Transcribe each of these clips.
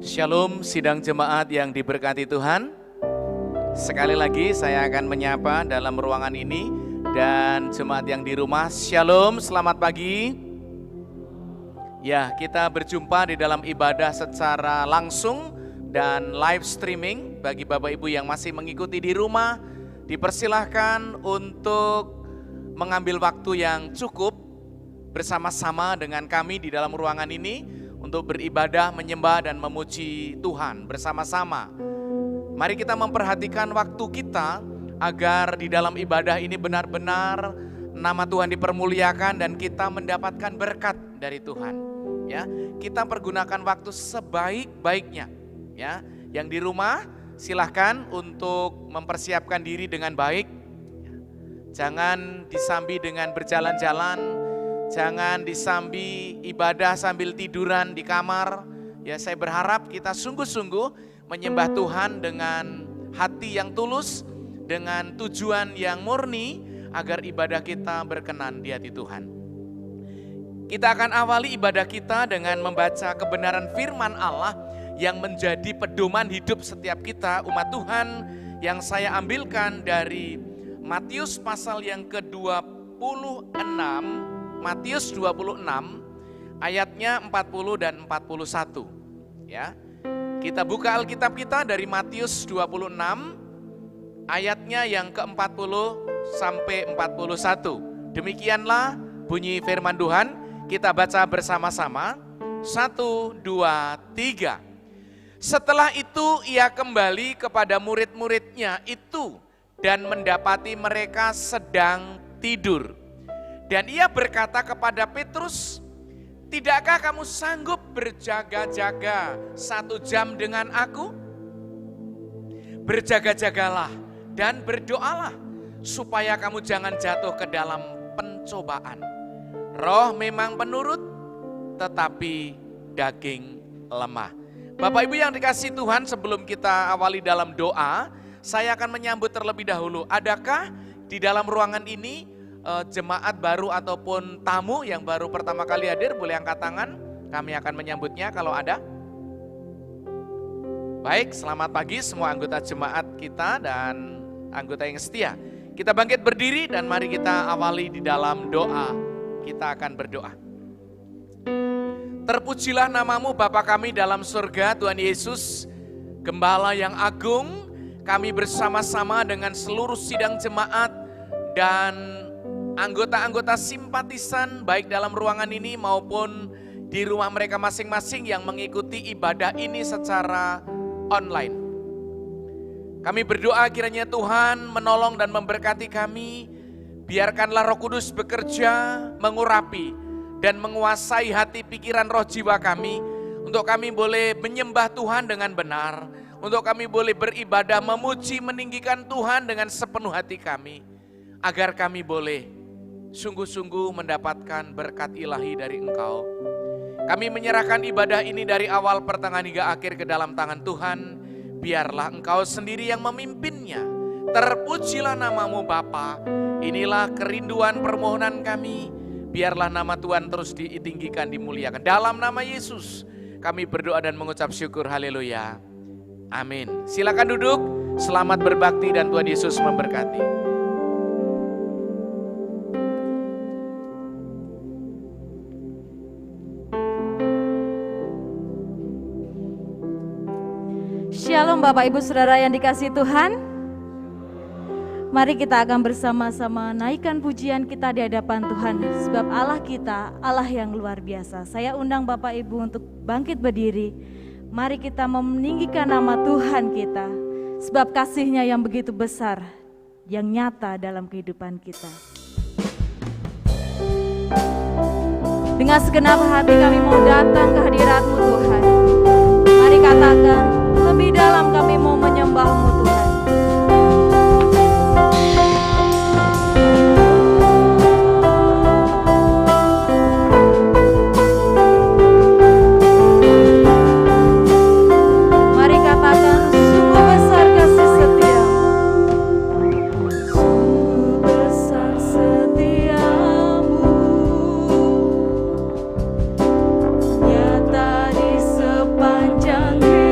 Shalom sidang jemaat yang diberkati Tuhan. Sekali lagi saya akan menyapa dalam ruangan ini dan jemaat yang di rumah. Shalom, selamat pagi. Ya, kita berjumpa di dalam ibadah secara langsung dan live streaming. Bagi Bapak Ibu yang masih mengikuti di rumah, dipersilahkan untuk mengambil waktu yang cukup bersama-sama dengan kami di dalam ruangan ini untuk beribadah, menyembah dan memuji Tuhan bersama-sama. Mari kita memperhatikan waktu kita agar di dalam ibadah ini benar-benar nama Tuhan dipermuliakan dan kita mendapatkan berkat dari Tuhan. Ya, kita pergunakan waktu sebaik-baiknya. Ya, yang di rumah silahkan untuk mempersiapkan diri dengan baik. Jangan disambi dengan berjalan-jalan. Jangan disambi ibadah sambil tiduran di kamar. Ya, saya berharap kita sungguh-sungguh menyembah Tuhan dengan hati yang tulus, dengan tujuan yang murni, agar ibadah kita berkenan di hati Tuhan. Kita akan awali ibadah kita dengan membaca kebenaran firman Allah yang menjadi pedoman hidup setiap kita umat Tuhan, yang saya ambilkan dari Matius pasal yang ke-26, Matius 26 ayatnya 40 dan 41. Ya. Kita buka Alkitab kita dari Matius 26 ayatnya yang ke-40 sampai 41. Demikianlah bunyi firman Tuhan, kita baca bersama-sama. 1, 2, 3. Setelah itu ia kembali kepada murid-muridnya itu dan mendapati mereka sedang tidur. Dan ia berkata kepada Petrus, "Tidakkah kamu sanggup berjaga-jaga 1 jam dengan aku? Berjaga-jagalah dan berdoalah, supaya kamu jangan jatuh ke dalam pencobaan. Roh memang penurut, tetapi daging lemah." Bapak Ibu yang dikasihi Tuhan, sebelum kita awali dalam doa, saya akan menyambut terlebih dahulu. Adakah di dalam ruangan ini jemaat baru ataupun tamu yang baru pertama kali hadir? Boleh angkat tangan, kami akan menyambutnya kalau ada. Baik, selamat pagi semua anggota jemaat kita dan anggota yang setia. Kita bangkit berdiri dan mari kita awali di dalam doa. Kita akan berdoa. Terpujilah namamu Bapa kami dalam surga, Tuhan Yesus, Gembala yang agung. Kami bersama-sama dengan seluruh sidang jemaat dan anggota-anggota simpatisan baik dalam ruangan ini maupun di rumah mereka masing-masing yang mengikuti ibadah ini secara online. Kami berdoa kiranya Tuhan menolong dan memberkati kami. Biarkanlah Roh Kudus bekerja, mengurapi dan menguasai hati, pikiran, roh, jiwa kami, untuk kami boleh menyembah Tuhan dengan benar, untuk kami boleh beribadah, memuji, meninggikan Tuhan dengan sepenuh hati kami, agar kami boleh sungguh-sungguh mendapatkan berkat ilahi dari Engkau. Kami menyerahkan ibadah ini dari awal, pertengahan hingga akhir ke dalam tangan Tuhan. Biarlah Engkau sendiri yang memimpinnya. Terpujilah namamu Bapa. Inilah kerinduan permohonan kami. Biarlah nama Tuhan terus ditinggikan, dimuliakan. Dalam nama Yesus kami berdoa dan mengucap syukur. Haleluya. Amin. Silakan duduk. Selamat berbakti dan Tuhan Yesus memberkati. Shalom Bapak Ibu Saudara yang dikasihi Tuhan. Mari kita akan bersama-sama naikkan pujian kita di hadapan Tuhan. Sebab Allah kita, Allah yang luar biasa. Saya undang Bapak Ibu untuk bangkit berdiri. Mari kita meninggikan nama Tuhan kita. Sebab kasih-Nya yang begitu besar, yang nyata dalam kehidupan kita. Dengan segenap hati kami mau datang ke hadirat-Mu Tuhan. Mari katakan, lebih dalam kami mau menyembah-Mu Tuhan. Mari katakan, sungguh besar kasih setia-Mu. Sungguh besar setia-Mu, nyata di sepanjang hidup.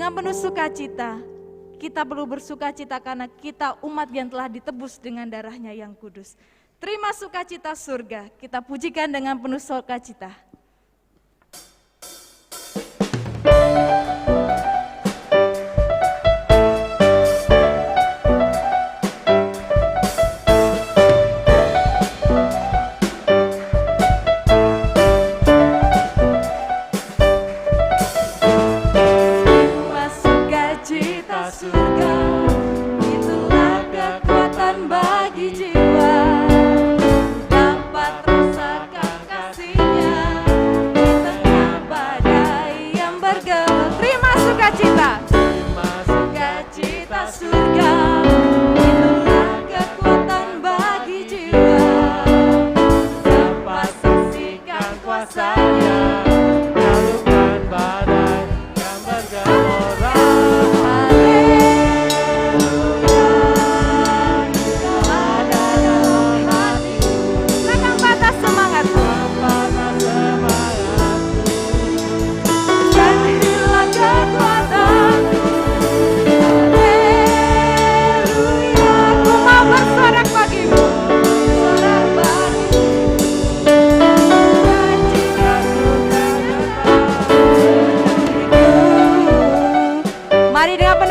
dengan penuh sukacita. Kita perlu bersukacita karena kita umat yang telah ditebus dengan darahnya yang kudus. Terima sukacita surga, kita pujikan dengan penuh sukacita.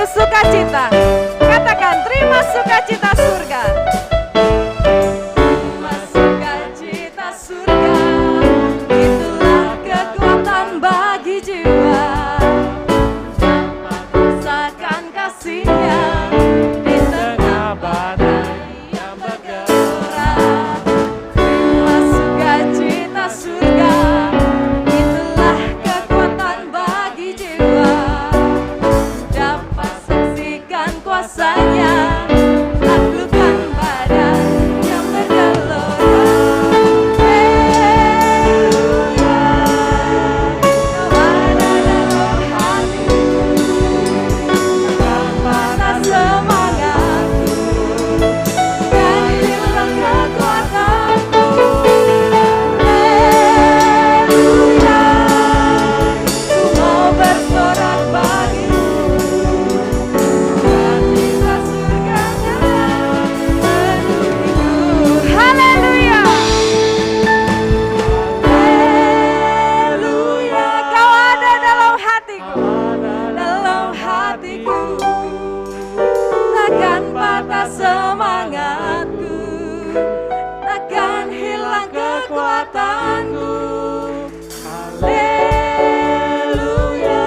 Sukacita, katakan terima sukacita surga. Terima sukacita surga, itulah kekuatan bagi jiwa. Dapat rasakan kasihnya di tengah badai yang bergelora. Terima sukacita surga, itulah kekuatan bagi jiwa. Dapat kuasanya taklukkan badan yang bergelora. Haleluya, kepada dalam hati, kepada semangatku, dan hilang kekuatanku. Haleluya,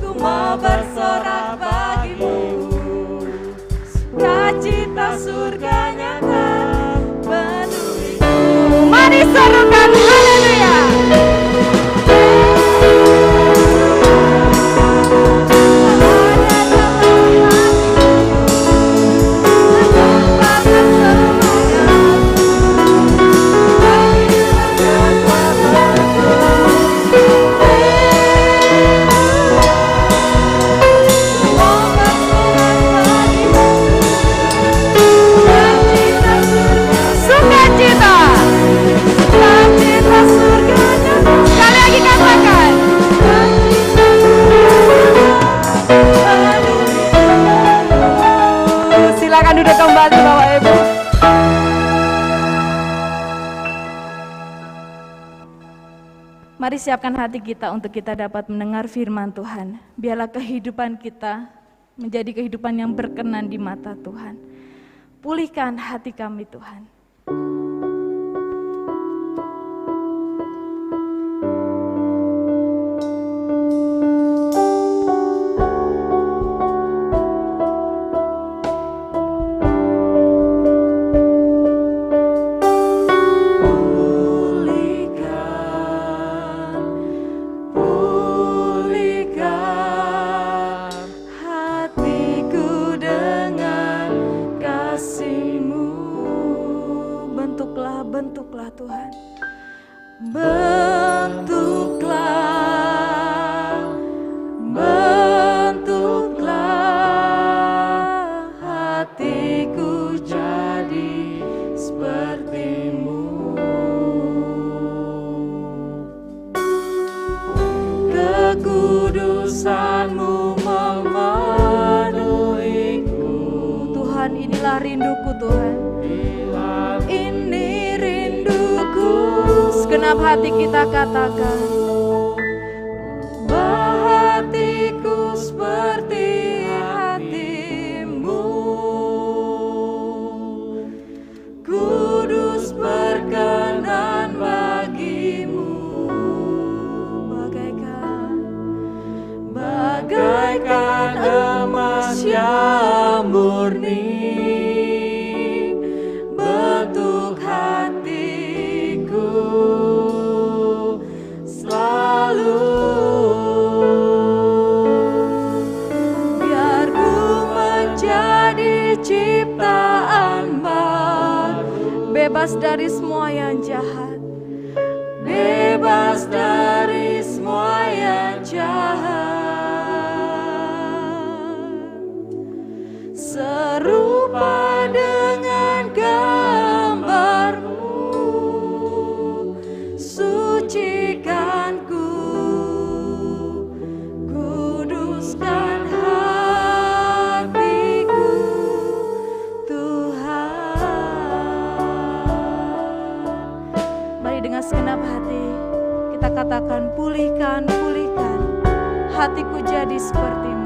ku mau bersorak bagimu. Semangatku, takkan hilang kekuatanku. Haleluya, ku mau bersorak bagimu. Sukacita surga nyata penuhiku. Mari serukan haleluya. Silakan duduk kembali Bapak Ibu. Mari siapkan hati kita untuk kita dapat mendengar firman Tuhan. Biarlah kehidupan kita menjadi kehidupan yang berkenan di mata Tuhan. Pulihkan hati kami Tuhan. Bentuklah Tuhan, bentuklah hatiku jadi seperti-Mu. Kekudusan kudusan-Mu memenuhiku. Tuhan, inilah rinduku Tuhan. Ini rinduku. Segenap hati kita katakan. Hatiku seperti hati-Mu. Kudus berkenan bagi-Mu. Bagaikan emas yang murni, bentuk hatiku selalu. Biar ku menjadi ciptaan baru, bebas dari semua yang jahat, bebas dari semua yang jahat. Serupa dengan gambar-Mu, sucikan ku, kuduskan hatiku, Tuhan. Mari dengan segenap hati kita katakan, pulihkan, pulihkan hatiku jadi seperti-Mu.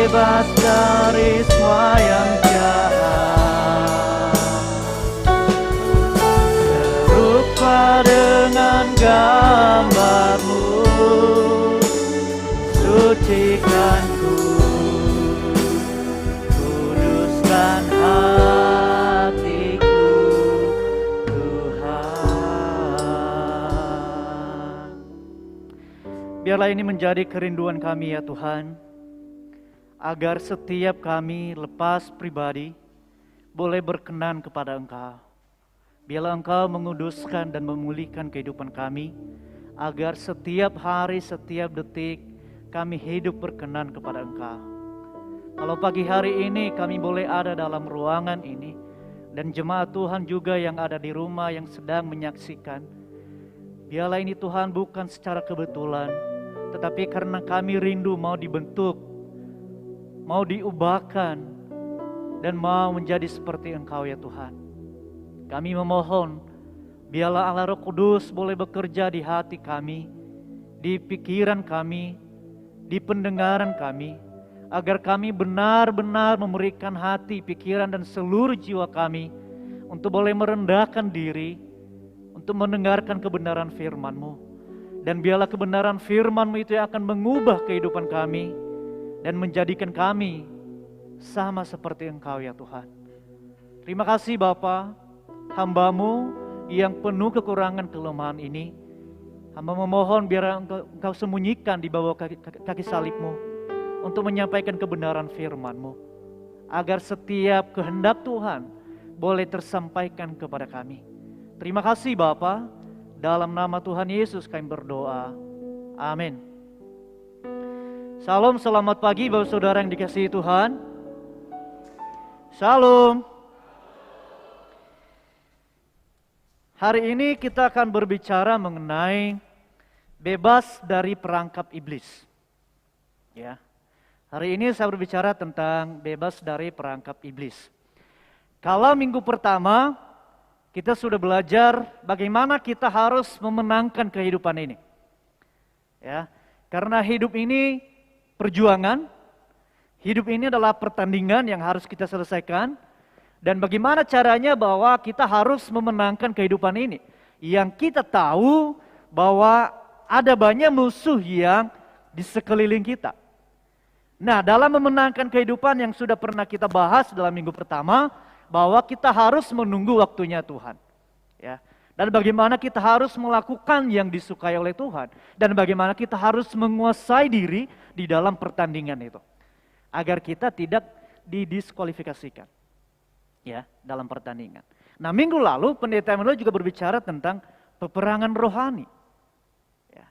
bebas dari semua yang jahat, serupa dengan gambar-Mu, sucikanku, kuduskan hatiku, Tuhan. Biarlah ini menjadi kerinduan kami ya Tuhan, agar setiap kami lepas pribadi boleh berkenan kepada Engkau. Biarlah Engkau menguduskan dan memulihkan kehidupan kami, agar setiap hari, setiap detik kami hidup berkenan kepada Engkau. Kalau pagi hari ini kami boleh ada dalam ruangan ini, dan jemaat Tuhan juga yang ada di rumah yang sedang menyaksikan, biarlah ini Tuhan bukan secara kebetulan, tetapi karena kami rindu mau dibentuk, mau diubahkan, dan mau menjadi seperti Engkau ya Tuhan. Kami memohon, biarlah Allah Roh Kudus boleh bekerja di hati kami, di pikiran kami, di pendengaran kami, agar kami benar-benar memberikan hati, pikiran, dan seluruh jiwa kami untuk boleh merendahkan diri, untuk mendengarkan kebenaran firman-Mu. Dan biarlah kebenaran firman-Mu itu yang akan mengubah kehidupan kami, dan menjadikan kami sama seperti Engkau ya Tuhan. Terima kasih Bapa, hamba-Mu yang penuh kekurangan kelemahan ini, hamba memohon biar Engkau sembunyikan di bawah kaki salib-Mu untuk menyampaikan kebenaran firman-Mu, agar setiap kehendak Tuhan boleh tersampaikan kepada kami. Terima kasih Bapa, dalam nama Tuhan Yesus kami berdoa, amin. Salam, selamat pagi Bapak Saudara yang dikasihi Tuhan. Salam. Hari ini kita akan berbicara mengenai bebas dari perangkap iblis. Ya. Hari ini saya berbicara tentang bebas dari perangkap iblis. Kalau minggu pertama kita sudah belajar bagaimana kita harus memenangkan kehidupan ini. Ya. Karena hidup ini perjuangan, hidup ini adalah pertandingan yang harus kita selesaikan. Dan bagaimana caranya bahwa kita harus memenangkan kehidupan ini. Yang kita tahu bahwa ada banyak musuh yang di sekeliling kita. Nah, dalam memenangkan kehidupan yang sudah pernah kita bahas dalam minggu pertama, bahwa kita harus menunggu waktunya Tuhan. Ya. Dan bagaimana kita harus melakukan yang disukai oleh Tuhan. Dan bagaimana kita harus menguasai diri di dalam pertandingan itu. Agar kita tidak didiskualifikasikan. Ya, dalam pertandingan. Nah, minggu lalu pendeta Emmanuel juga berbicara tentang peperangan rohani. Ya.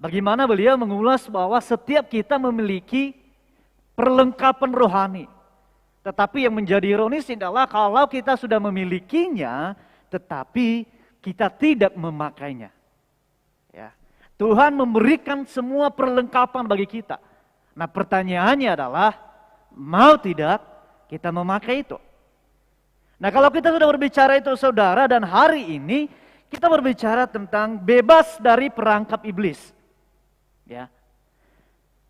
Bagaimana beliau mengulas bahwa setiap kita memiliki perlengkapan rohani. Tetapi yang menjadi ironis adalah kalau kita sudah memilikinya, tetapi kita tidak memakainya. Ya. Tuhan memberikan semua perlengkapan bagi kita. Nah, pertanyaannya adalah, mau tidak kita memakai itu? Nah, kalau kita sudah berbicara itu saudara, dan hari ini kita berbicara tentang bebas dari perangkap iblis. Ya.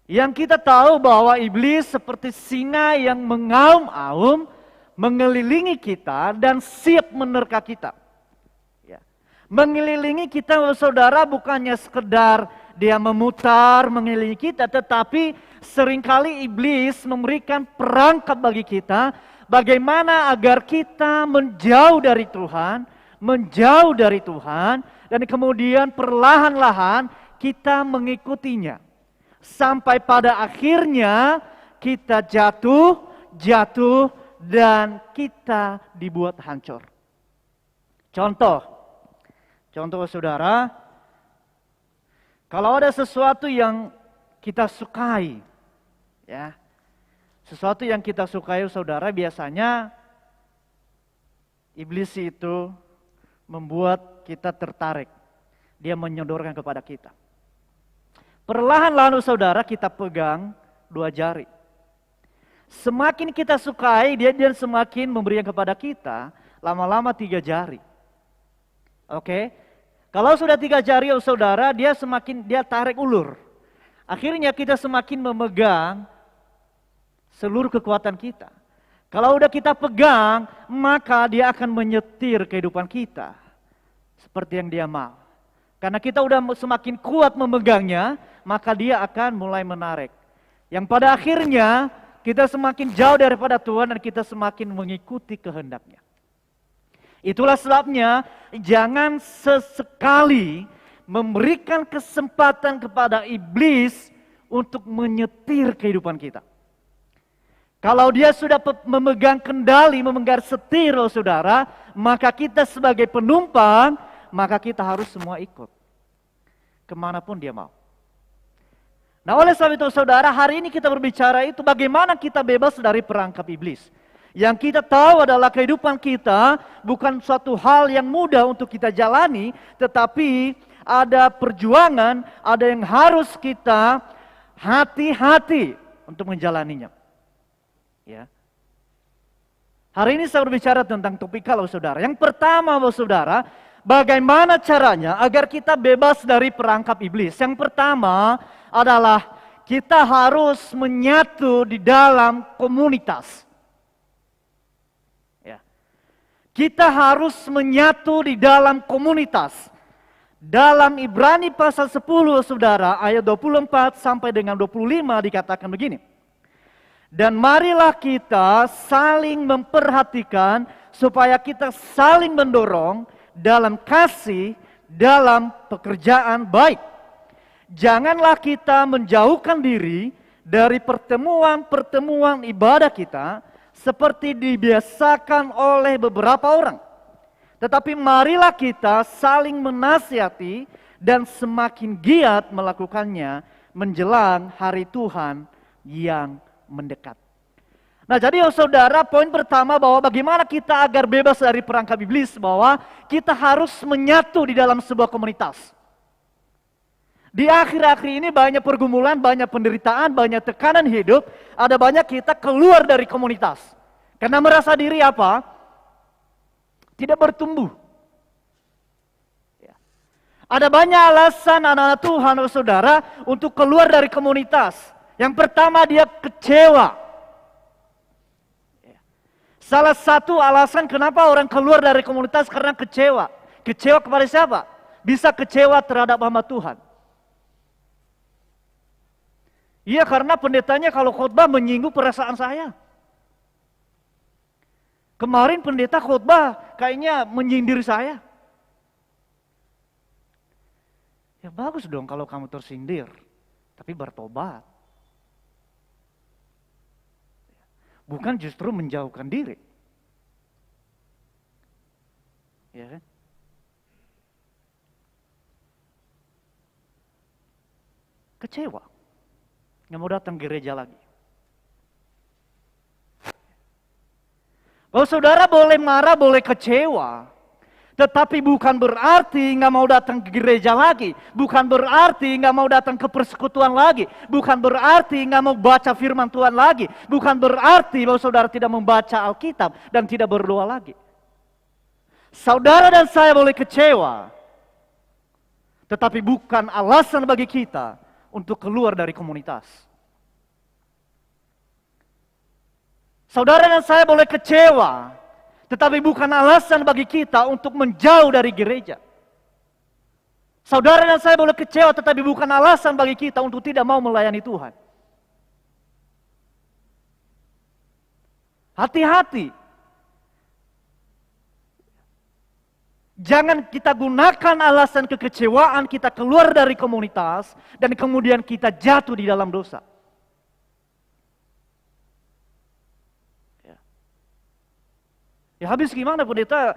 Yang kita tahu bahwa iblis seperti singa yang mengaum-aum, mengelilingi kita dan siap menerka kita. Ya. Mengelilingi kita saudara bukannya sekedar dia memutar mengelilingi kita, tetapi seringkali iblis memberikan perangkap bagi kita, bagaimana agar kita menjauh dari Tuhan, dan kemudian perlahan-lahan kita mengikutinya. Sampai pada akhirnya kita jatuh dan kita dibuat hancur. Contoh saudara, kalau ada sesuatu yang kita sukai, ya, sesuatu yang kita sukai saudara, biasanya iblis itu membuat kita tertarik. Dia menyodorkan kepada kita. Perlahan-lahan saudara kita pegang 2 jari. Semakin kita sukai, dia semakin memberikan kepada kita, lama-lama 3 jari. Oke? Kalau sudah 3 jari saudara, dia tarik ulur. Akhirnya kita semakin memegang seluruh kekuatan kita. Kalau udah kita pegang, maka dia akan menyetir kehidupan kita. Seperti yang dia mau. Karena kita udah semakin kuat memegangnya, maka dia akan mulai menarik. Yang pada akhirnya kita semakin jauh daripada Tuhan dan kita semakin mengikuti kehendaknya. Itulah sebabnya jangan sesekali memberikan kesempatan kepada iblis untuk menyetir kehidupan kita. Kalau dia sudah memegang kendali, memegang setir saudara, maka kita sebagai penumpang, maka kita harus semua ikut. Kemanapun dia mau. Nah, oleh sebab itu saudara, hari ini kita berbicara itu bagaimana kita bebas dari perangkap iblis. Yang kita tahu adalah kehidupan kita bukan suatu hal yang mudah untuk kita jalani, tetapi ada perjuangan, ada yang harus kita hati-hati untuk menjalaninya. Ya. Hari ini saya berbicara tentang topikal saudara. Yang pertama saudara, bagaimana caranya agar kita bebas dari perangkap iblis? Yang pertama adalah kita harus menyatu di dalam komunitas. Ya. Kita harus menyatu di dalam komunitas. Dalam Ibrani pasal 10 saudara, ayat 24 sampai dengan 25 dikatakan begini. Dan marilah kita saling memperhatikan supaya kita saling mendorong dalam kasih, dalam pekerjaan baik. Janganlah kita menjauhkan diri dari pertemuan-pertemuan ibadah kita seperti dibiasakan oleh beberapa orang. Tetapi marilah kita saling menasihati dan semakin giat melakukannya menjelang hari Tuhan yang mendekat. Nah, jadi saudara, poin pertama bahwa bagaimana kita agar bebas dari perangkap iblis, bahwa kita harus menyatu di dalam sebuah komunitas. Di akhir-akhir ini banyak pergumulan, banyak penderitaan, banyak tekanan hidup, ada banyak kita keluar dari komunitas. Karena merasa diri apa? Tidak bertumbuh. Ada banyak alasan anak-anak Tuhan, saudara, untuk keluar dari komunitas. Yang pertama, dia kecewa. Salah satu alasan kenapa orang keluar dari komunitas karena kecewa. Kecewa kepada siapa? Bisa kecewa terhadap hamba Tuhan. Iya, karena pendetanya kalau khotbah menyinggung perasaan saya. Kemarin pendeta khotbah kayaknya menyindir saya. Ya bagus dong kalau kamu tersindir, tapi bertobat. Bukan justru menjauhkan diri. Ya kan? Kecewa. Nggak mau datang gereja lagi. Oh, saudara boleh marah, boleh kecewa. Tetapi bukan berarti nggak mau datang ke gereja lagi. Bukan berarti nggak mau datang ke persekutuan lagi. Bukan berarti nggak mau baca firman Tuhan lagi. Bukan berarti bahwa saudara tidak membaca Alkitab dan tidak berdoa lagi. Saudara dan saya boleh kecewa. Tetapi bukan alasan bagi kita untuk keluar dari komunitas. Saudara dan saya boleh kecewa, tetapi bukan alasan bagi kita untuk menjauh dari gereja. Saudara dan saya boleh kecewa, tetapi bukan alasan bagi kita untuk tidak mau melayani Tuhan. Hati-hati. Jangan kita gunakan alasan kekecewaan kita keluar dari komunitas dan kemudian kita jatuh di dalam dosa. Ya habis gimana pendeta?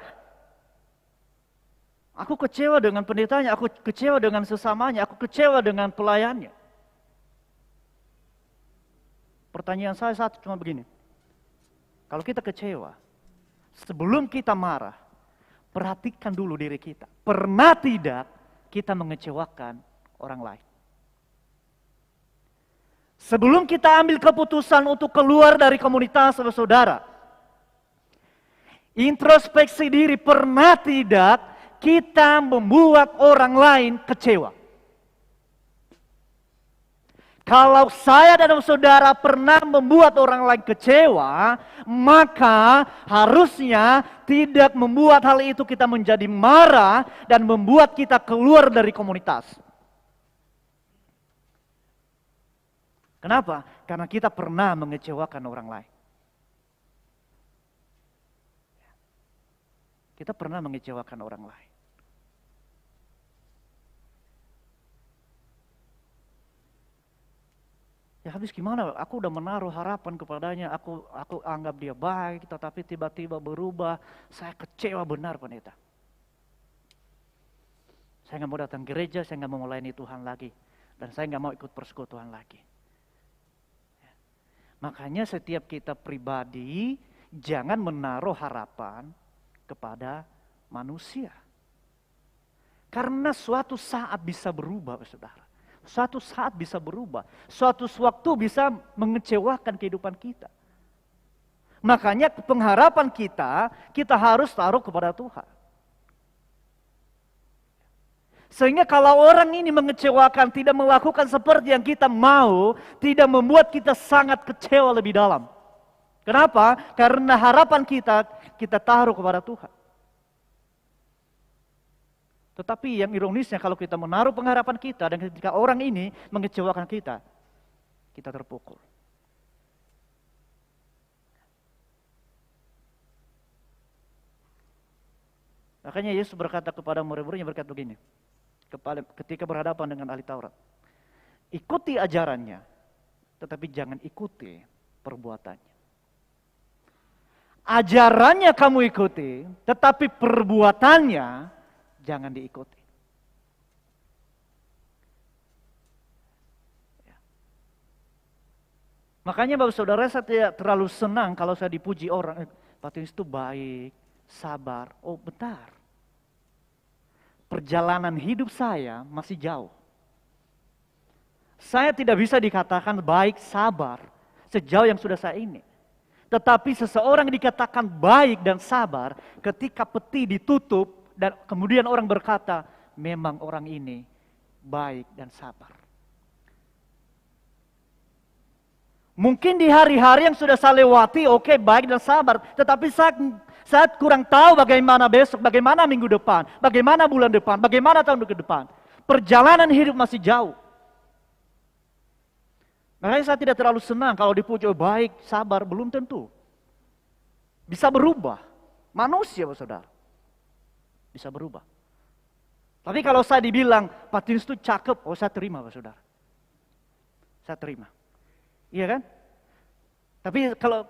Aku kecewa dengan pendetanya, aku kecewa dengan sesamanya, aku kecewa dengan pelayannya. Pertanyaan saya satu cuma begini. Kalau kita kecewa, sebelum kita marah, perhatikan dulu diri kita. Pernah tidak kita mengecewakan orang lain? Sebelum kita ambil keputusan untuk keluar dari komunitas saudara, introspeksi diri, pernah tidak kita membuat orang lain kecewa? Kalau saya dan saudara pernah membuat orang lain kecewa, maka harusnya tidak membuat hal itu kita menjadi marah dan membuat kita keluar dari komunitas. Kenapa? Karena kita pernah mengecewakan orang lain. Kita pernah mengecewakan orang lain. Ya habis gimana? Aku udah menaruh harapan kepadanya, aku anggap dia baik, tetapi tiba-tiba berubah. Saya kecewa benar pendeta. Saya nggak mau datang gereja, saya nggak mau melayani Tuhan lagi, dan saya nggak mau ikut persekutuan lagi. Makanya setiap kita pribadi jangan menaruh harapan kepada manusia. Karena suatu saat bisa berubah, saudara. Suatu saat bisa berubah. Suatu waktu bisa mengecewakan kehidupan kita. Makanya pengharapan kita harus taruh kepada Tuhan. Sehingga kalau orang ini mengecewakan, tidak melakukan seperti yang kita mau, tidak membuat kita sangat kecewa lebih dalam. Kenapa? Karena harapan kita taruh kepada Tuhan. Tetapi yang ironisnya kalau kita menaruh pengharapan kita dan ketika orang ini mengecewakan kita terpukul. Makanya Yesus berkata kepada murid-muridnya berkata begini, ketika berhadapan dengan ahli Taurat. Ikuti ajarannya, tetapi jangan ikuti perbuatannya. Ajarannya kamu ikuti, tetapi perbuatannya jangan diikuti. Makanya Bapak Saudara, saya tidak terlalu senang kalau saya dipuji orang, Pak Tunis itu baik, sabar. Oh bentar, perjalanan hidup saya masih jauh. Saya tidak bisa dikatakan baik, sabar sejauh yang sudah saya ini. Tetapi seseorang dikatakan baik dan sabar ketika peti ditutup dan kemudian orang berkata, memang orang ini baik dan sabar. Mungkin di hari-hari yang sudah saya lewati, oke, baik dan sabar. Tetapi saya kurang tahu bagaimana besok, bagaimana minggu depan, bagaimana bulan depan, bagaimana tahun ke depan. Perjalanan hidup masih jauh. Makanya saya tidak terlalu senang kalau dipuji baik, sabar, belum tentu. Bisa berubah. Manusia, saudara. Bisa berubah. Tapi kalau saya dibilang, Pak Tinus itu cakep, oh saya terima, Pak Saudara. Saya terima. Iya kan? Tapi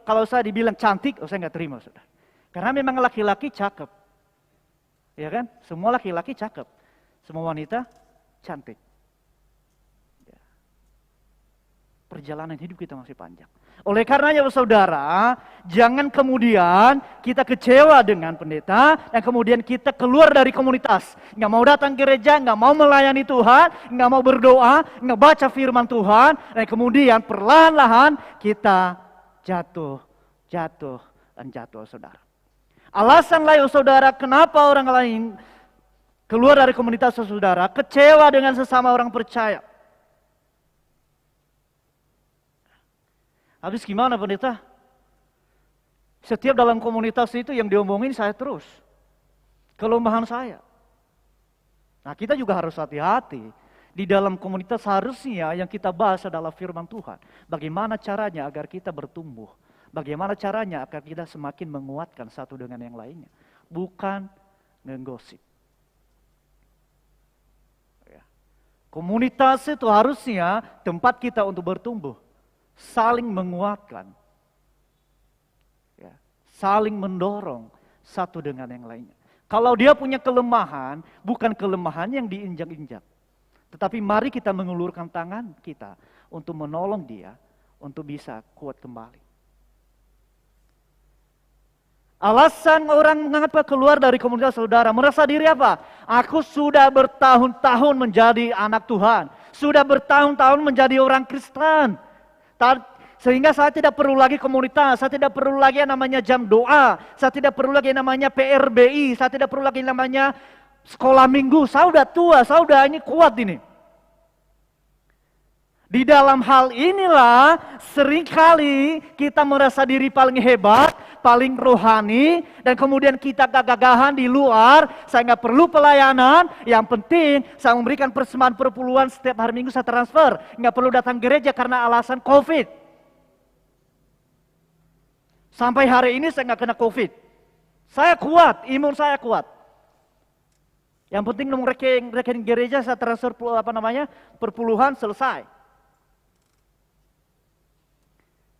kalau saya dibilang cantik, oh saya nggak terima, Saudara. Karena memang laki-laki cakep. Iya kan? Semua laki-laki cakep. Semua wanita cantik. Perjalanan hidup kita masih panjang. Oleh karenanya saudara, jangan kemudian kita kecewa dengan pendeta dan kemudian kita keluar dari komunitas. Nggak mau datang gereja, nggak mau melayani Tuhan, nggak mau berdoa, nggak baca firman Tuhan. Dan kemudian perlahan-lahan kita jatuh, dan jatuh saudara. Alasan lain saudara, kenapa orang lain keluar dari komunitas saudara, kecewa dengan sesama orang percaya. Habis gimana pendeta? Setiap dalam komunitas itu yang diomongin saya terus. Kelemahan saya. Nah kita juga harus hati-hati. Di dalam komunitas harusnya yang kita bahas adalah firman Tuhan. Bagaimana caranya agar kita bertumbuh. Bagaimana caranya agar kita semakin menguatkan satu dengan yang lainnya. Bukan ngenggosip. Komunitas itu harusnya tempat kita untuk bertumbuh. Saling menguatkan, ya, saling mendorong satu dengan yang lainnya. Kalau dia punya kelemahan, bukan kelemahan yang diinjak-injak, tetapi mari kita mengulurkan tangan kita untuk menolong dia untuk bisa kuat kembali. Alasan orang mengapa keluar dari komunitas saudara, merasa diri apa? Aku sudah bertahun-tahun menjadi anak Tuhan, sudah bertahun-tahun menjadi orang Kristen. Sehingga saya tidak perlu lagi komunitas, saya tidak perlu lagi yang namanya jam doa, saya tidak perlu lagi yang namanya PRBI, saya tidak perlu lagi yang namanya sekolah minggu. Saya udah tua, saya udah ini kuat ini. Di dalam hal inilah seringkali kita merasa diri paling hebat, paling rohani, dan kemudian kita gagah-gagahan di luar. Saya nggak perlu pelayanan, yang penting saya memberikan persembahan perpuluhan setiap hari Minggu saya transfer. Nggak perlu datang gereja karena alasan COVID. Sampai hari ini saya nggak kena COVID. Saya kuat, imun saya kuat. Yang penting nomor rekening gereja saya transfer perpuluhan selesai.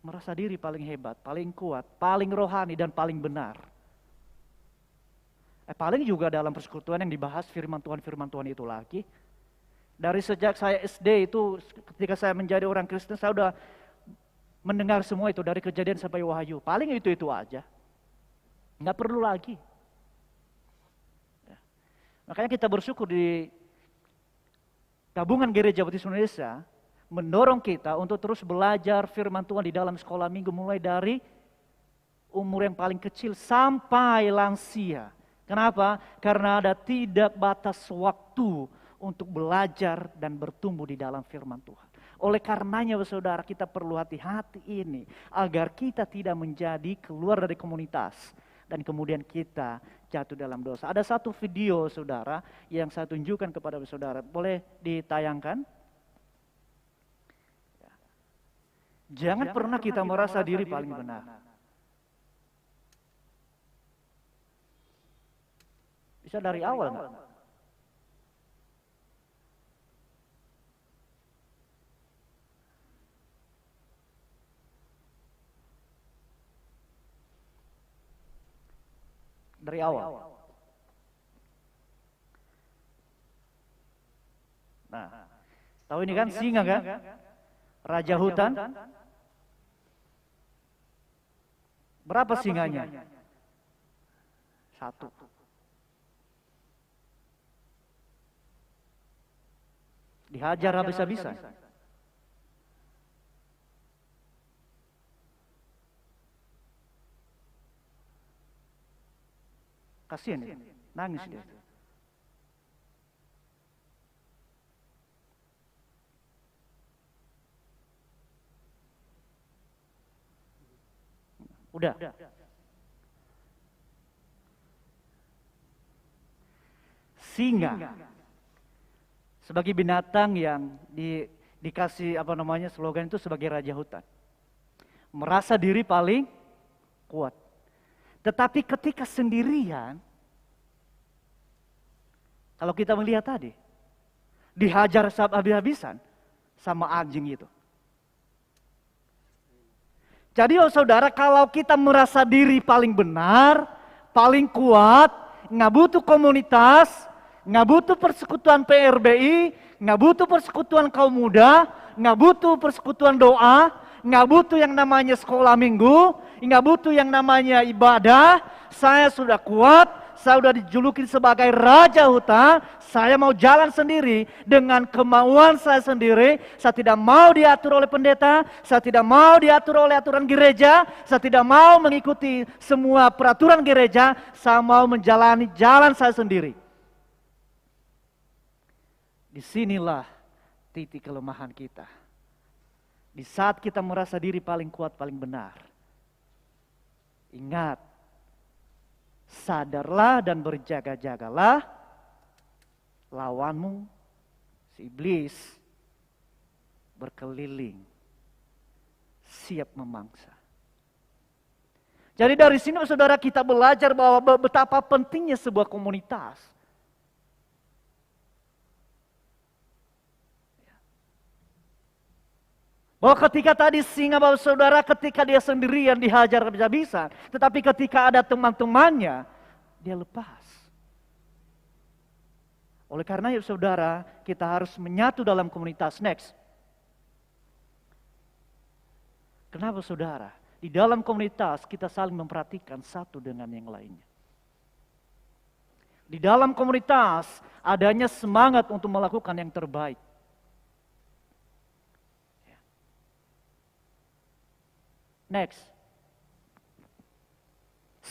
Merasa diri paling hebat, paling kuat, paling rohani, dan paling benar. Paling juga dalam persekutuan yang dibahas firman Tuhan itu lagi. Dari sejak saya SD itu, ketika saya menjadi orang Kristen, saya sudah mendengar semua itu, dari Kejadian sampai Wahyu. Paling itu aja. Nggak perlu lagi. Makanya kita bersyukur di Gabungan Gereja Baptis Indonesia, mendorong kita untuk terus belajar firman Tuhan di dalam sekolah minggu mulai dari umur yang paling kecil sampai lansia. Kenapa? Karena ada tidak batas waktu untuk belajar dan bertumbuh di dalam firman Tuhan. Oleh karenanya saudara, kita perlu hati-hati ini agar kita tidak menjadi keluar dari komunitas dan kemudian kita jatuh dalam dosa. Ada satu video saudara yang saya tunjukkan kepada saudara, boleh ditayangkan? Jangan pernah kita merasa diri paling benar. Bisa dari awal enggak? Dari awal. Nah, tahu ini kan singa kan? Raja hutan. Berapa singanya? 1. Dihajar habis-habisan. Kasihan dia, nangis dia. Udah. Singa sebagai binatang yang dikasih slogan itu sebagai raja hutan. Merasa diri paling kuat. Tetapi ketika sendirian, kalau kita melihat tadi, dihajar habis-habisan sama anjing itu. Jadi saudara, kalau kita merasa diri paling benar, paling kuat, nggak butuh komunitas, nggak butuh persekutuan PRBI, nggak butuh persekutuan kaum muda, nggak butuh persekutuan doa, nggak butuh yang namanya sekolah minggu, nggak butuh yang namanya ibadah. Saya sudah kuat, saya sudah dijuluki sebagai raja hutan, saya mau jalan sendiri dengan kemauan saya sendiri. Saya tidak mau diatur oleh pendeta, saya tidak mau diatur oleh aturan gereja, saya tidak mau mengikuti semua peraturan gereja, saya mau menjalani jalan saya sendiri. Disinilah titik kelemahan kita. Di saat kita merasa diri paling kuat, paling benar. Ingat, sadarlah dan berjaga-jagalah, lawanmu, si iblis, berkeliling, siap memangsa. Jadi dari sini saudara kita belajar bahwa betapa pentingnya sebuah komunitas. Bahwa ketika tadi singa bahwa saudara ketika dia sendirian dihajar habis-habisan, tetapi ketika ada teman-temannya, dia lepas. Oleh karena itu saudara, kita harus menyatu dalam komunitas. Next. Kenapa saudara? Di dalam komunitas kita saling memperhatikan satu dengan yang lainnya. Di dalam komunitas adanya semangat untuk melakukan yang terbaik. Next.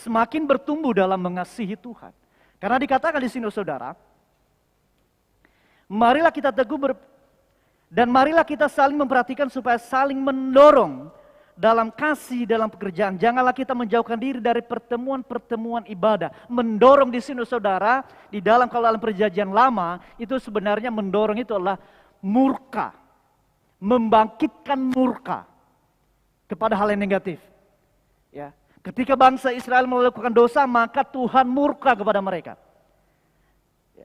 Semakin bertumbuh dalam mengasihi Tuhan. Karena dikatakan di sini saudara, marilah kita teguh dan marilah kita saling memperhatikan supaya saling mendorong dalam kasih, dalam pekerjaan. Janganlah kita menjauhkan diri dari pertemuan-pertemuan ibadah. Mendorong di sini saudara, kalau dalam perjanjian lama, itu sebenarnya mendorong itu adalah murka. Membangkitkan murka kepada hal yang negatif. Ya. Ketika bangsa Israel melakukan dosa, maka Tuhan murka kepada mereka. Ya.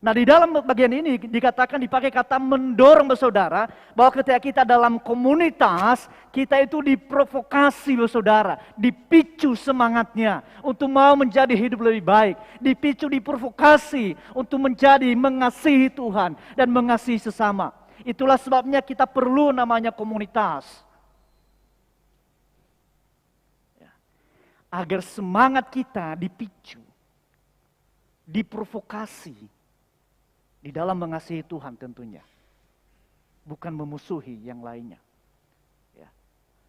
Nah di dalam bagian ini dikatakan dipakai kata mendorong saudara, bahwa ketika kita dalam komunitas, kita itu diprovokasi saudara, dipicu semangatnya untuk mau menjadi hidup lebih baik, dipicu, diprovokasi untuk menjadi mengasihi Tuhan dan mengasihi sesama. Itulah sebabnya kita perlu namanya komunitas. Agar semangat kita dipicu, diprovokasi di dalam mengasihi Tuhan tentunya. Bukan memusuhi yang lainnya. Ya.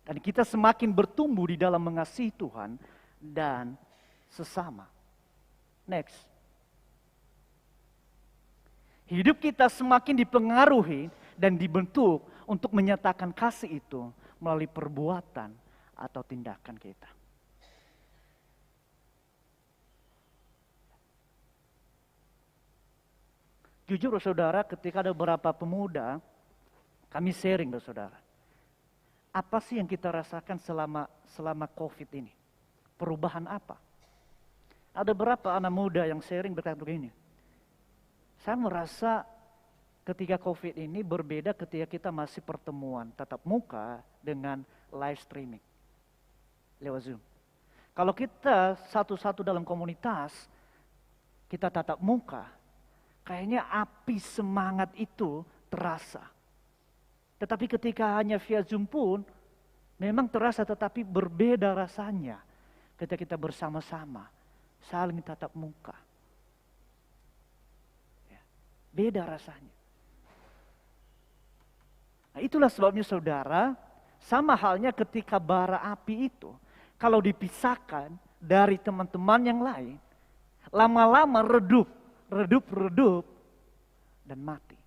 Dan kita semakin bertumbuh di dalam mengasihi Tuhan dan sesama. Next. Hidup kita semakin dipengaruhi dan dibentuk untuk menyatakan kasih itu melalui perbuatan atau tindakan kita. Jujur saudara, ketika ada beberapa pemuda, kami sharing saudara. Apa sih yang kita rasakan selama COVID ini? Perubahan apa? Ada beberapa anak muda yang sharing berkata begini. Saya merasa ketika COVID ini berbeda ketika kita masih pertemuan tatap muka dengan live streaming lewat Zoom. Kalau kita satu-satu dalam komunitas, kita tatap muka, kayaknya api semangat itu terasa. Tetapi ketika hanya via Zoom pun, Memang terasa tetapi berbeda rasanya ketika kita bersama-sama saling tatap muka. Ya, beda rasanya. Nah, itulah sebabnya saudara, sama halnya ketika bara api itu, kalau dipisahkan dari teman-teman yang lain, lama-lama redup, dan mati.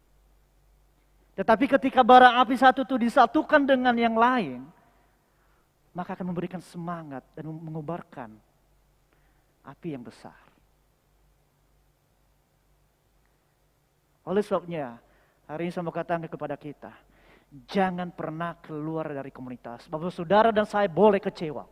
Tetapi ketika bara api satu itu disatukan dengan yang lain, maka akan memberikan semangat dan mengobarkan api yang besar. Oleh sebabnya, hari ini saya mau katakan kepada kita, jangan pernah keluar dari komunitas. Bahwa saudara dan saya boleh kecewa.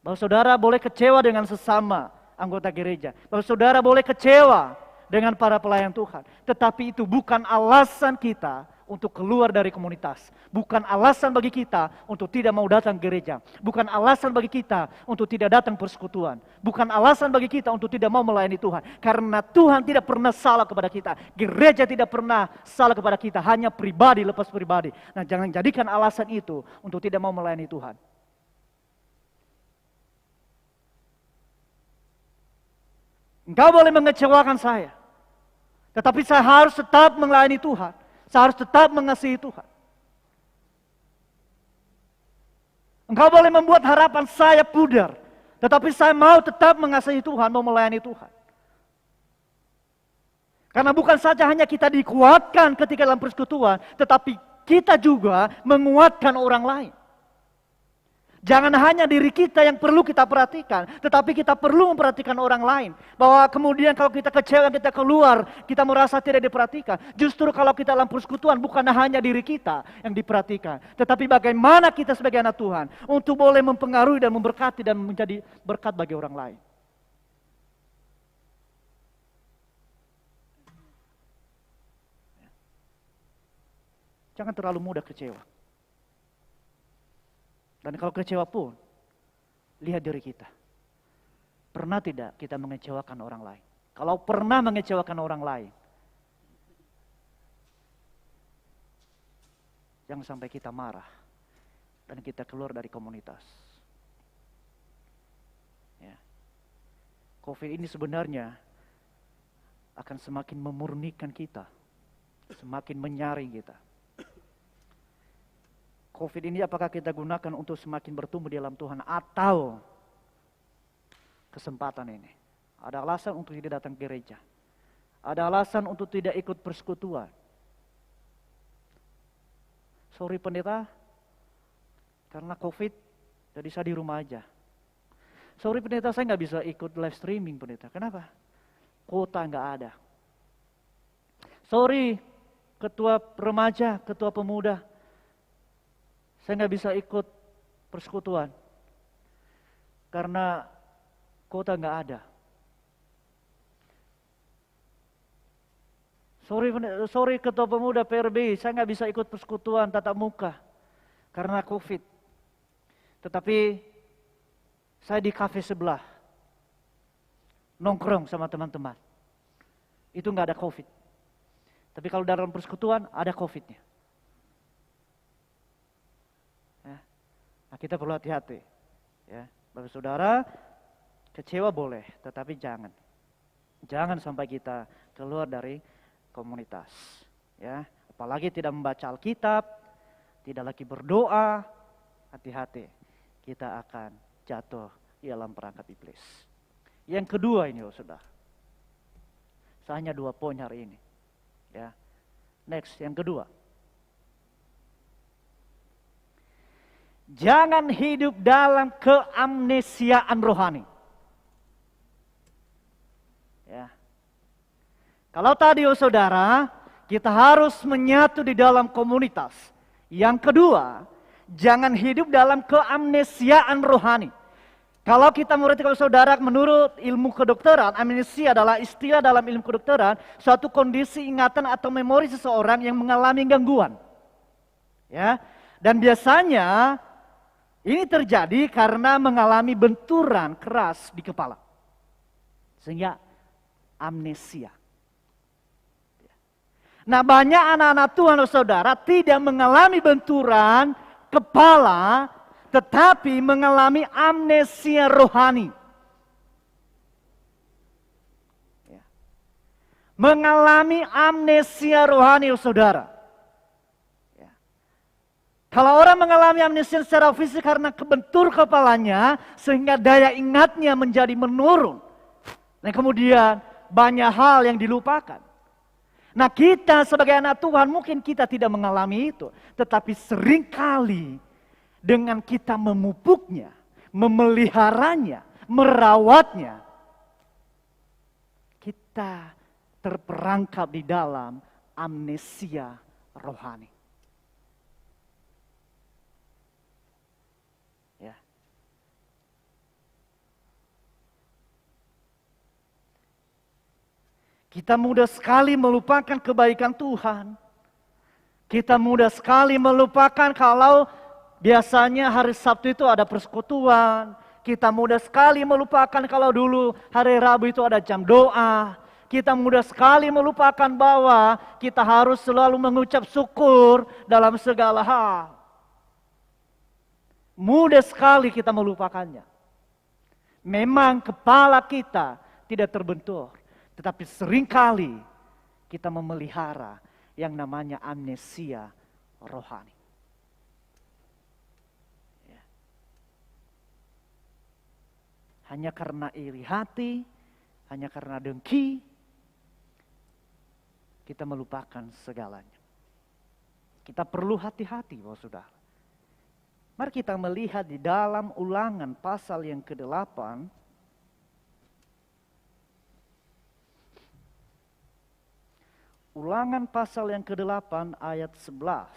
Bahwa saudara boleh kecewa dengan sesama anggota gereja. Bahwa saudara boleh kecewa dengan para pelayan Tuhan. Tetapi itu bukan alasan kita untuk keluar dari komunitas. Bukan alasan bagi kita untuk tidak mau datang ke gereja. Bukan alasan bagi kita untuk tidak datang persekutuan. Bukan alasan bagi kita untuk tidak mau melayani Tuhan. Karena Tuhan tidak pernah salah kepada kita. Gereja tidak pernah salah kepada kita. Hanya pribadi lepas pribadi. Nah, jangan jadikan alasan itu untuk tidak mau melayani Tuhan. Engkau boleh mengecewakan saya. Tetapi saya harus tetap melayani Tuhan. Saya harus tetap mengasihi Tuhan. Engkau boleh membuat harapan saya pudar. Tetapi saya mau tetap mengasihi Tuhan, mau melayani Tuhan. Karena bukan saja hanya kita dikuatkan ketika dalam persekutuan, tetapi kita juga menguatkan orang lain. Jangan hanya diri kita yang perlu kita perhatikan, tetapi kita perlu memperhatikan orang lain. Bahwa kemudian kalau kita kecewa, kita keluar, kita merasa tidak diperhatikan. Justru kalau kita dalam persekutuan bukan hanya diri kita yang diperhatikan, tetapi bagaimana kita sebagai anak Tuhan untuk boleh mempengaruhi dan memberkati dan menjadi berkat bagi orang lain. Jangan terlalu mudah kecewa. Dan kalau kecewa pun, lihat diri kita. Pernah tidak kita mengecewakan orang lain? Kalau pernah mengecewakan orang lain, jangan sampai kita marah dan kita keluar dari komunitas. Ya. COVID ini sebenarnya akan semakin memurnikan kita, semakin menyaring kita. COVID ini apakah kita gunakan untuk semakin bertumbuh di dalam Tuhan atau kesempatan ini? Ada alasan untuk tidak datang ke gereja. Ada alasan untuk tidak ikut persekutuan. Sorry pendeta, karena COVID, jadi saya di rumah aja. Sorry pendeta, saya nggak bisa ikut live streaming pendeta. Kenapa? Kuota nggak ada. Sorry ketua remaja, ketua pemuda, saya nggak bisa ikut persekutuan karena kuota nggak ada. Sorry ketua pemuda PRB, saya nggak bisa ikut persekutuan tatap muka karena COVID. Tetapi saya di kafe sebelah nongkrong sama teman-teman. Itu nggak ada COVID. Tapi kalau dalam persekutuan ada COVID-nya. Nah, kita perlu hati-hati, ya, Bapak Saudara, kecewa boleh, tetapi jangan sampai kita keluar dari komunitas, ya, apalagi tidak membaca Alkitab, tidak lagi berdoa, hati-hati, kita akan jatuh di dalam perangkap iblis. Yang kedua ini, Saudara, saya hanya 2 poin hari ini, ya, next, yang kedua. Jangan hidup dalam keamnesiaan rohani. Ya. Kalau tadi saudara, kita harus menyatu di dalam komunitas. Yang kedua, jangan hidup dalam keamnesiaan rohani. Kalau kita mengerti saudara, menurut ilmu kedokteran, amnesia adalah istilah dalam ilmu kedokteran, suatu kondisi ingatan atau memori seseorang yang mengalami gangguan. Ya. Dan biasanya ini terjadi karena mengalami benturan keras di kepala. Sehingga amnesia. Nah, banyak anak-anak Tuhan, saudara, tidak mengalami benturan kepala, tetapi mengalami amnesia rohani. Mengalami amnesia rohani, saudara. Kalau orang mengalami amnesia secara fisik karena kebentur kepalanya, sehingga daya ingatnya menjadi menurun. Dan kemudian banyak hal yang dilupakan. Nah, kita sebagai anak Tuhan mungkin kita tidak mengalami itu. Tetapi seringkali dengan kita memupuknya, memeliharanya, merawatnya, kita terperangkap di dalam amnesia rohani. Ya. Kita mudah sekali melupakan kebaikan Tuhan. Kita mudah sekali melupakan kalau biasanya hari Sabtu itu ada persekutuan. Kita mudah sekali melupakan kalau dulu hari Rabu itu ada jam doa. Kita mudah sekali melupakan bahwa kita harus selalu mengucap syukur dalam segala hal. Mudah sekali kita melupakannya. Memang kepala kita tidak terbentur, tetapi seringkali kita memelihara yang namanya amnesia rohani. Ya. Hanya karena iri hati, hanya karena dengki, kita melupakan segalanya. Kita perlu hati-hati, Bapak Saudara. Mari kita melihat di dalam Ulangan pasal yang ke-8. Ulangan pasal yang ke-8 ayat 11.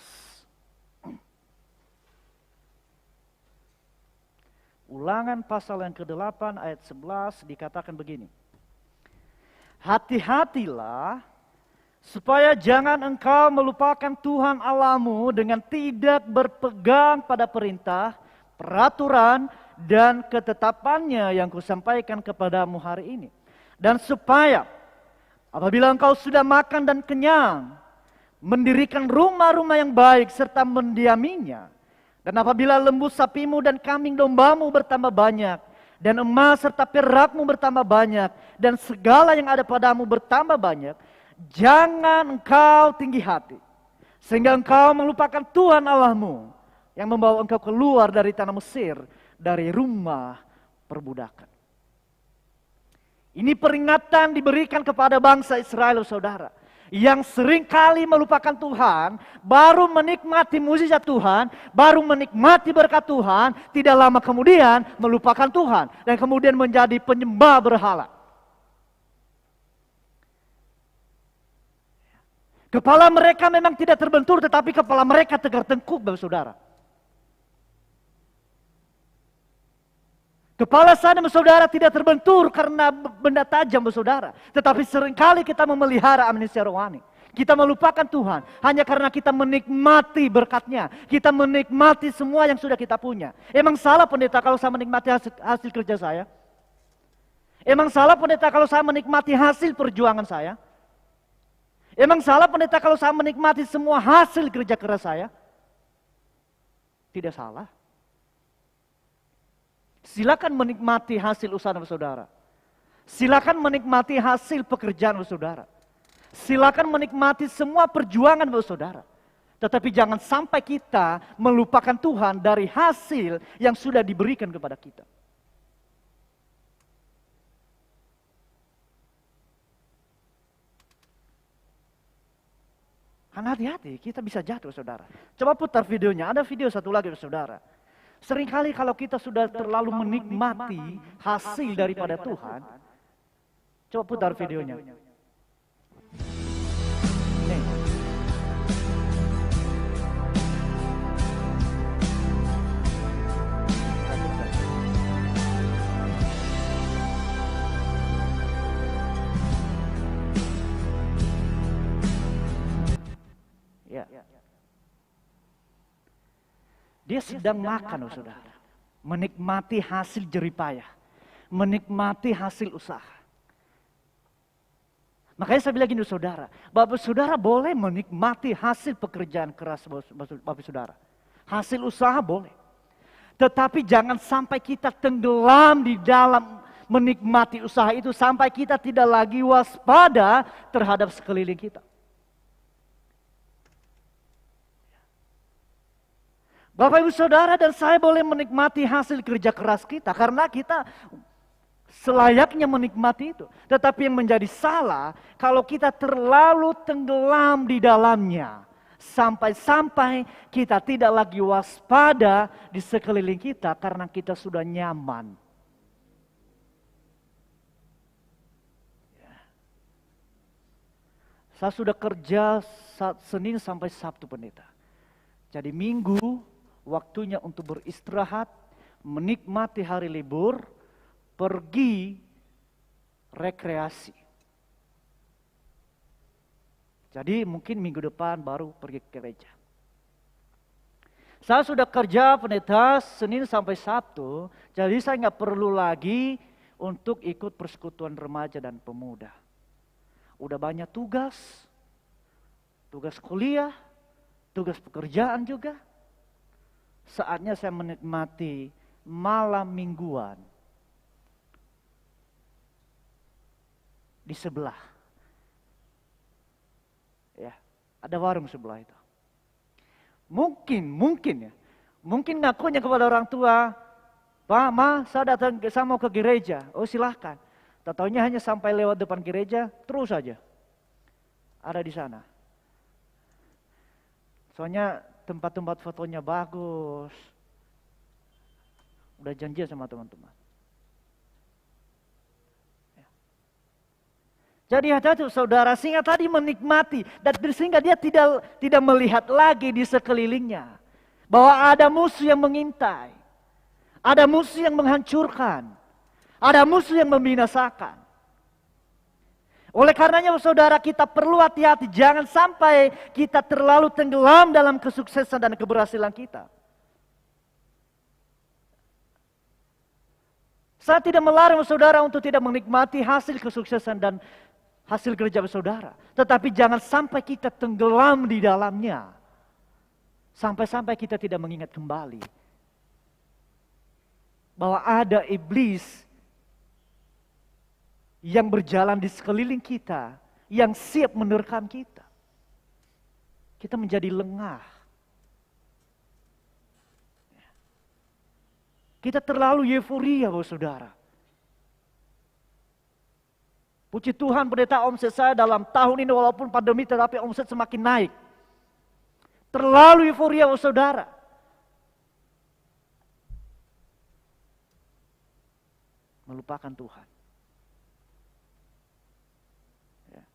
Ulangan pasal yang ke-8 ayat 11 dikatakan begini. Hati-hatilah supaya jangan engkau melupakan Tuhan Allahmu dengan tidak berpegang pada perintah, peraturan, dan ketetapannya yang kusampaikan kepadamu hari ini. Dan supaya apabila engkau sudah makan dan kenyang, mendirikan rumah-rumah yang baik serta mendiaminya. Dan apabila lembu sapimu dan kambing dombamu bertambah banyak, dan emas serta perakmu bertambah banyak, dan segala yang ada padamu bertambah banyak, jangan engkau tinggi hati, sehingga engkau melupakan Tuhan Allahmu yang membawa engkau keluar dari tanah Mesir, dari rumah perbudakan. Ini peringatan diberikan kepada bangsa Israel, saudara, yang seringkali melupakan Tuhan, baru menikmati mukjizat Tuhan, baru menikmati berkat Tuhan, tidak lama kemudian melupakan Tuhan, dan kemudian menjadi penyembah berhala. Kepala mereka memang tidak terbentur, tetapi kepala mereka tegar tengkuk, Bapak Saudara. Kepala saya, Bapak Saudara, tidak terbentur karena benda tajam, Bapak Saudara. Tetapi seringkali kita memelihara amnesia rohani. Kita melupakan Tuhan hanya karena kita menikmati berkat-Nya. Kita menikmati semua yang sudah kita punya. Emang salah pendeta kalau saya menikmati hasil kerja saya? Emang salah pendeta kalau saya menikmati hasil perjuangan saya? Emang salah pendeta kalau saya menikmati semua hasil kerja keras saya? Tidak salah. Silakan menikmati hasil usaha saudara. Silakan menikmati hasil pekerjaan saudara. Silakan menikmati semua perjuangan saudara. Tetapi jangan sampai kita melupakan Tuhan dari hasil yang sudah diberikan kepada kita. Karena hati-hati, kita bisa jatuh, saudara. Coba putar videonya, ada video satu lagi, saudara. Seringkali kalau kita sudah terlalu menikmati hasil daripada Tuhan, coba putar videonya. Nih. Ya. Dia sedang makan, saudara. Menikmati hasil jeripayah. Menikmati hasil usaha. Makanya saya bilang gini saudara, Bapak saudara boleh menikmati hasil pekerjaan keras Bapak saudara. Hasil usaha boleh. Tetapi jangan sampai kita tenggelam di dalam menikmati usaha itu sampai kita tidak lagi waspada terhadap sekeliling kita. Bapak Ibu Saudara dan saya boleh menikmati hasil kerja keras kita karena kita selayaknya menikmati itu. Tetapi yang menjadi salah kalau kita terlalu tenggelam di dalamnya. Sampai-sampai kita tidak lagi waspada di sekeliling kita karena kita sudah nyaman. Saya sudah kerja Senin sampai Sabtu pendeta. Jadi Minggu waktunya untuk beristirahat, menikmati hari libur, pergi rekreasi. Jadi mungkin minggu depan baru pergi ke gereja. Saya sudah kerja pendeta Senin sampai Sabtu, jadi saya nggak perlu lagi untuk ikut persekutuan remaja dan pemuda. Udah banyak tugas kuliah, tugas pekerjaan juga. Saatnya saya menikmati malam mingguan di sebelah. Ya, ada warung sebelah itu. Mungkin ngakunya kepada orang tua, Pak, Ma, saya mau ke gereja. Oh silahkan. Taunya hanya sampai lewat depan gereja, terus saja ada di sana. Soalnya tempat-tempat fotonya bagus. Udah janjian sama teman-teman. Jadi hati-hati saudara, sehingga tadi menikmati dan sehingga dia tidak melihat lagi di sekelilingnya bahwa ada musuh yang mengintai, ada musuh yang menghancurkan, ada musuh yang membinasakan. Oleh karenanya saudara kita perlu hati-hati, jangan sampai kita terlalu tenggelam dalam kesuksesan dan keberhasilan kita. Saya tidak melarang saudara untuk tidak menikmati hasil kesuksesan dan hasil kerja saudara. Tetapi jangan sampai kita tenggelam di dalamnya. Sampai-sampai kita tidak mengingat kembali bahwa ada iblis yang berjalan di sekeliling kita, yang siap menerkam kita. Kita menjadi lengah. Kita terlalu euforia, saudara. Puji Tuhan pendeta, omset saya dalam tahun ini walaupun pandemi tetapi omset semakin naik. Terlalu euforia saudara. Melupakan Tuhan. Ya.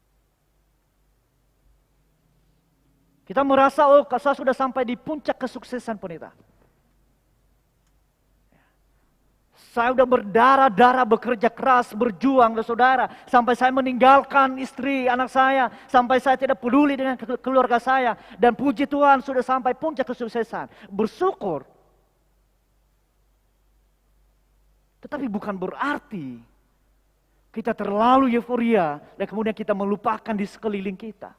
Kita merasa saya sudah sampai di puncak kesuksesan pendeta. Saya udah berdarah-darah bekerja keras, berjuang saudara. Sampai saya meninggalkan istri, anak saya. Sampai saya tidak peduli dengan keluarga saya. Dan puji Tuhan sudah sampai puncak kesuksesan. Bersyukur. Tetapi bukan berarti kita terlalu euforia. Dan kemudian kita melupakan di sekeliling kita.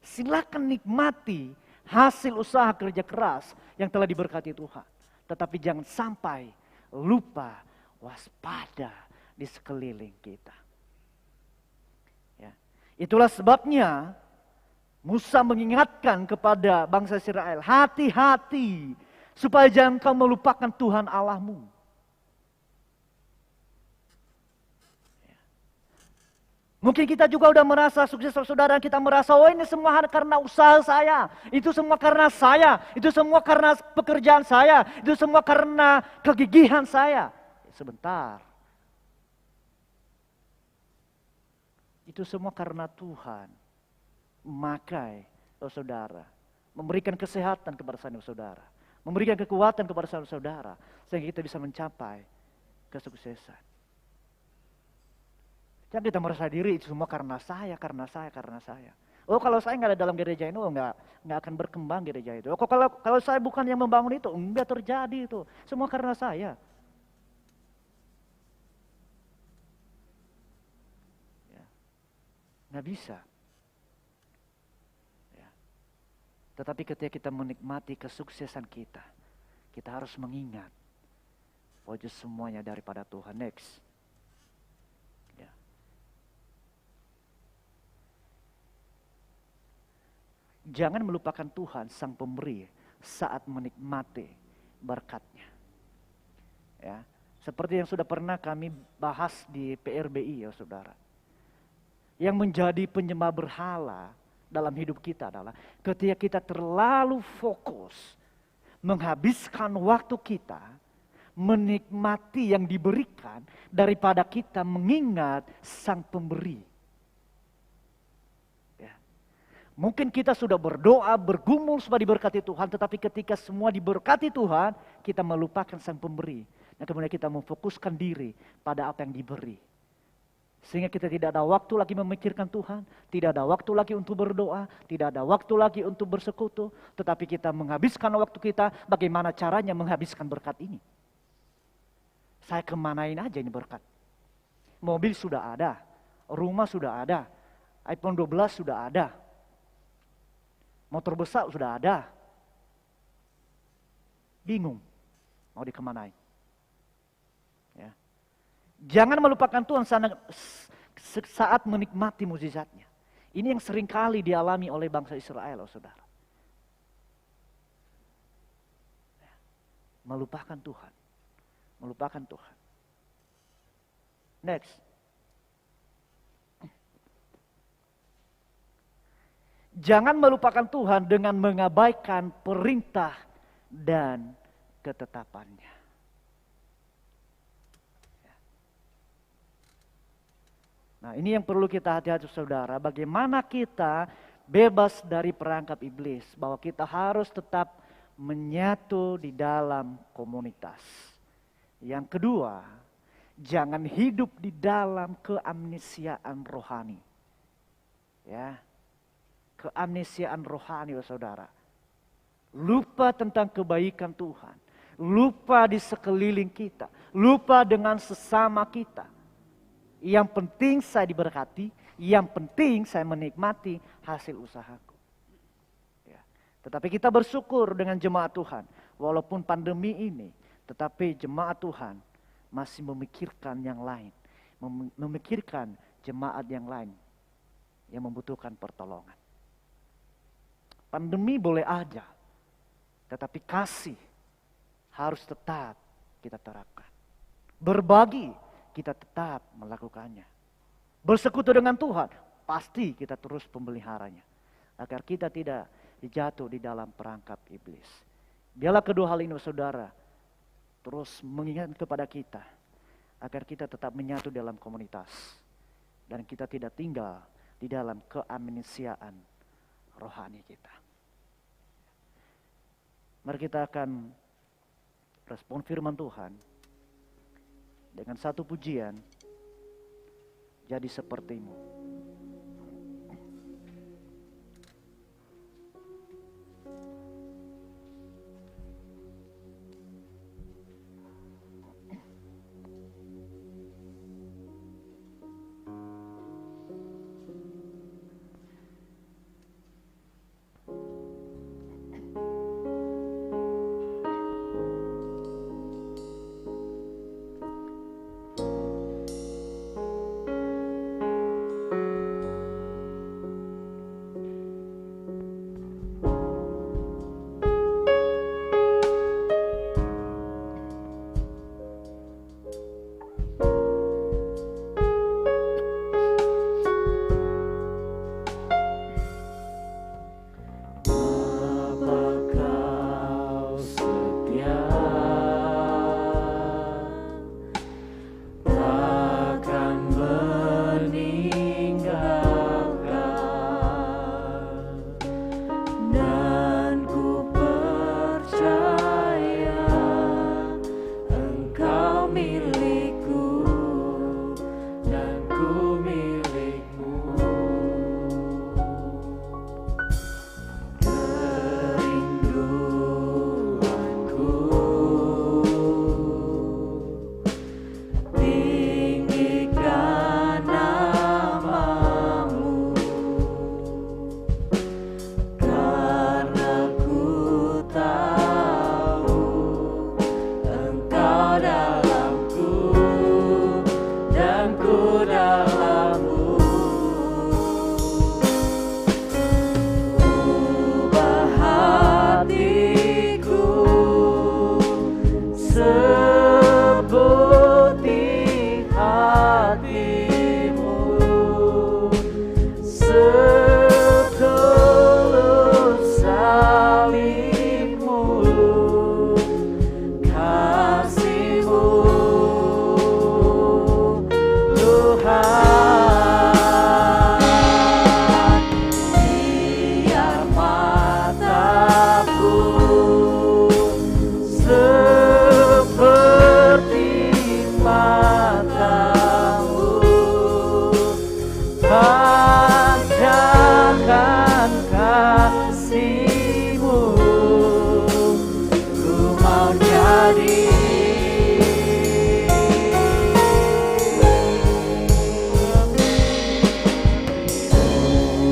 Silakan nikmati hasil usaha kerja keras yang telah diberkati Tuhan. Tetapi jangan sampai lupa waspada di sekeliling kita. Ya. Itulah sebabnya Musa mengingatkan kepada bangsa Israel, hati-hati supaya jangan kau melupakan Tuhan Allahmu. Ya. Mungkin kita juga udah merasa sukses saudara, kita merasa oh ini semua karena usaha saya, itu semua karena saya, itu semua karena pekerjaan saya, itu semua karena kegigihan saya. Sebentar. Itu semua karena Tuhan memakai saudara, memberikan kesehatan kepada saudara, memberikan kekuatan kepada saudara, sehingga kita bisa mencapai kesuksesan. Jangan kita merasa diri itu semua karena saya. Oh kalau saya nggak ada dalam gereja ini, oh nggak akan berkembang gereja itu. Oh kalau saya bukan yang membangun itu, enggak terjadi itu. Semua karena saya. Nggak bisa. Ya. Tetapi ketika kita menikmati kesuksesan kita, kita harus mengingat bahwa semuanya daripada Tuhan. Next. Ya. Jangan melupakan Tuhan Sang Pemberi saat menikmati berkat-Nya. Ya. Seperti yang sudah pernah kami bahas di PRBI ya saudara. Yang menjadi penyembah berhala dalam hidup kita adalah ketika kita terlalu fokus menghabiskan waktu kita menikmati yang diberikan daripada kita mengingat Sang Pemberi. Ya. Mungkin kita sudah berdoa, bergumul supaya diberkati Tuhan, tetapi ketika semua diberkati Tuhan, kita melupakan Sang Pemberi. Dan kemudian kita memfokuskan diri pada apa yang diberi. Sehingga kita tidak ada waktu lagi memikirkan Tuhan, tidak ada waktu lagi untuk berdoa, tidak ada waktu lagi untuk bersekutu, tetapi kita menghabiskan waktu kita bagaimana caranya menghabiskan berkat ini. Saya kemanain aja ini berkat. Mobil sudah ada, rumah sudah ada, iPhone 12 sudah ada, motor besar sudah ada. Bingung mau dikemanain. Ya. Jangan melupakan Tuhan saat menikmati mukjizat-Nya. Ini yang seringkali dialami oleh bangsa Israel, saudara. Ya. Melupakan Tuhan. Melupakan Tuhan. Next. Jangan melupakan Tuhan dengan mengabaikan perintah dan ketetapan-Nya. Nah, ini yang perlu kita hati-hati saudara, bagaimana kita bebas dari perangkap iblis, bahwa kita harus tetap menyatu di dalam komunitas. Yang kedua, jangan hidup di dalam keamnesiaan rohani. Ya. Keamnesiaan rohani, saudara. Lupa tentang kebaikan Tuhan, lupa di sekeliling kita, lupa dengan sesama kita. Yang penting saya diberkati, yang penting saya menikmati hasil usahaku. Ya. Tetapi kita bersyukur dengan jemaat Tuhan, walaupun pandemi ini, tetapi jemaat Tuhan masih memikirkan yang lain, memikirkan jemaat yang lain yang membutuhkan pertolongan. Pandemi boleh aja, tetapi kasih harus tetap kita terapkan. Berbagi kita tetap melakukannya. Bersekutu dengan Tuhan, pasti kita terus pemeliharanya. Agar kita tidak jatuh di dalam perangkap iblis. Biarlah kedua hal ini saudara, terus mengingat kepada kita. Agar kita tetap menyatu dalam komunitas. Dan kita tidak tinggal di dalam keamnesiaan rohani kita. Mari kita akan respon firman Tuhan dengan satu pujian, jadi sepertimu. Tinggikan namamu. kasih-Mu, ku mau jadi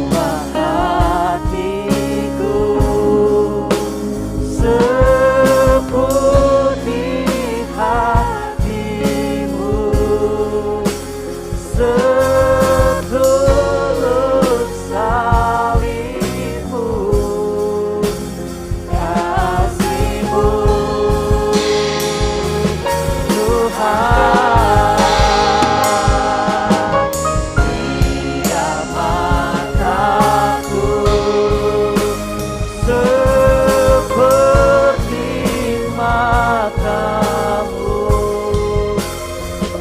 buah hatiku seperti hati-Mu, setulus salib-Mu, kasih-Mu, Tuhan. Tiap mataku seperti mata-Mu,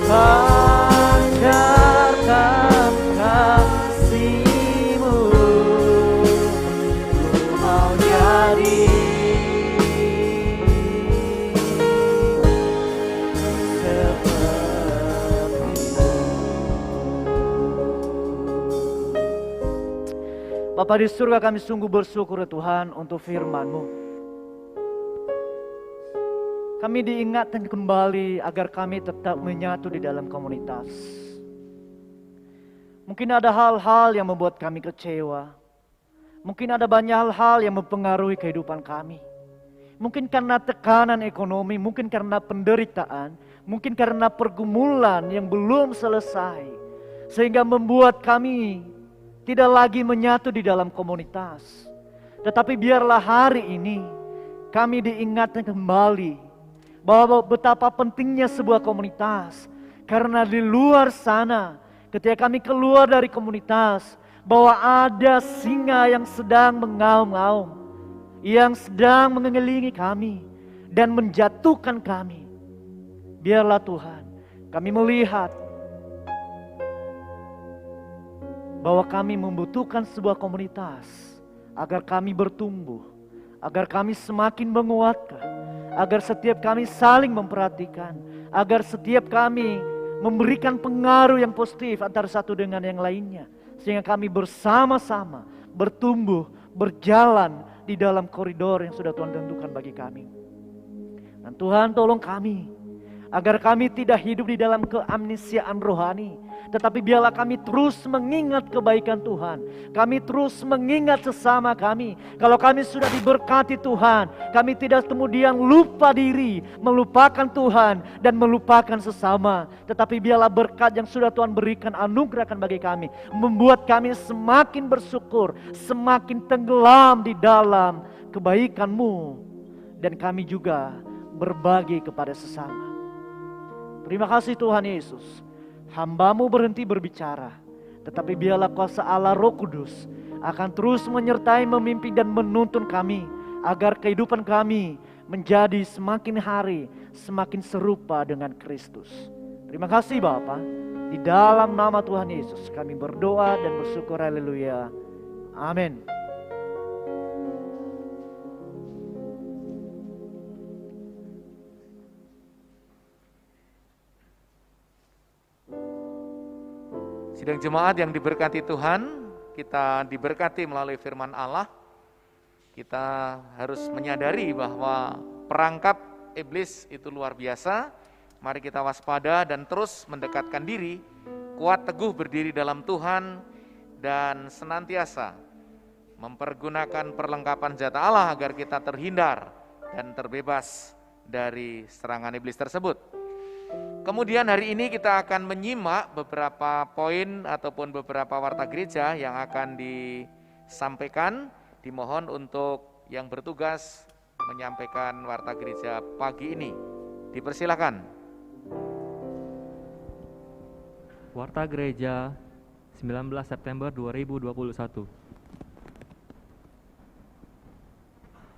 pancarkan kasih-Mu, ku mau jadi seperti-Mu. Bapa di surga, kami sungguh bersyukur ya Tuhan untuk firman-Mu. Kami diingatkan kembali agar kami tetap menyatu di dalam komunitas. Mungkin ada hal-hal yang membuat kami kecewa. Mungkin ada banyak hal-hal yang mempengaruhi kehidupan kami. Mungkin karena tekanan ekonomi, mungkin karena penderitaan, mungkin karena pergumulan yang belum selesai. Sehingga membuat kami tidak lagi menyatu di dalam komunitas. Tetapi biarlah hari ini kami diingatkan kembali bahwa betapa pentingnya sebuah komunitas. Karena di luar sana, ketika kami keluar dari komunitas, bahwa ada singa yang sedang mengaum-ngaum, yang sedang mengelilingi kami dan menjatuhkan kami. Biarlah Tuhan, kami melihat bahwa kami membutuhkan sebuah komunitas agar kami bertumbuh, agar kami semakin menguatkan, agar setiap kami saling memperhatikan, agar setiap kami memberikan pengaruh yang positif antara satu dengan yang lainnya, sehingga kami bersama-sama bertumbuh, berjalan di dalam koridor yang sudah Tuhan tentukan bagi kami. Dan Tuhan tolong kami, agar kami tidak hidup di dalam keamnesiaan rohani, tetapi biarlah kami terus mengingat kebaikan Tuhan. Kami terus mengingat sesama kami. Kalau kami sudah diberkati Tuhan, kami tidak kemudian lupa diri, melupakan Tuhan dan melupakan sesama. Tetapi biarlah berkat yang sudah Tuhan berikan, anugerahkan bagi kami, membuat kami semakin bersyukur, semakin tenggelam di dalam kebaikan-Mu, dan kami juga berbagi kepada sesama. Terima kasih Tuhan Yesus. Hamba-Mu berhenti berbicara, tetapi biarlah kuasa Allah Roh Kudus akan terus menyertai, memimpin dan menuntun kami, agar kehidupan kami menjadi semakin hari semakin serupa dengan Kristus. Terima kasih Bapa. Di dalam nama Tuhan Yesus kami berdoa dan bersyukur. Haleluya. Amin. Sidang jemaat yang diberkati Tuhan, kita diberkati melalui firman Allah. Kita harus menyadari bahwa perangkap iblis itu luar biasa. Mari kita waspada dan terus mendekatkan diri, kuat teguh berdiri dalam Tuhan, dan senantiasa mempergunakan perlengkapan senjata Allah agar kita terhindar dan terbebas dari serangan iblis tersebut. Kemudian hari ini kita akan menyimak beberapa poin ataupun beberapa warta gereja yang akan disampaikan. Dimohon untuk yang bertugas menyampaikan warta gereja pagi ini. Dipersilakan. Warta Gereja 19 September 2021.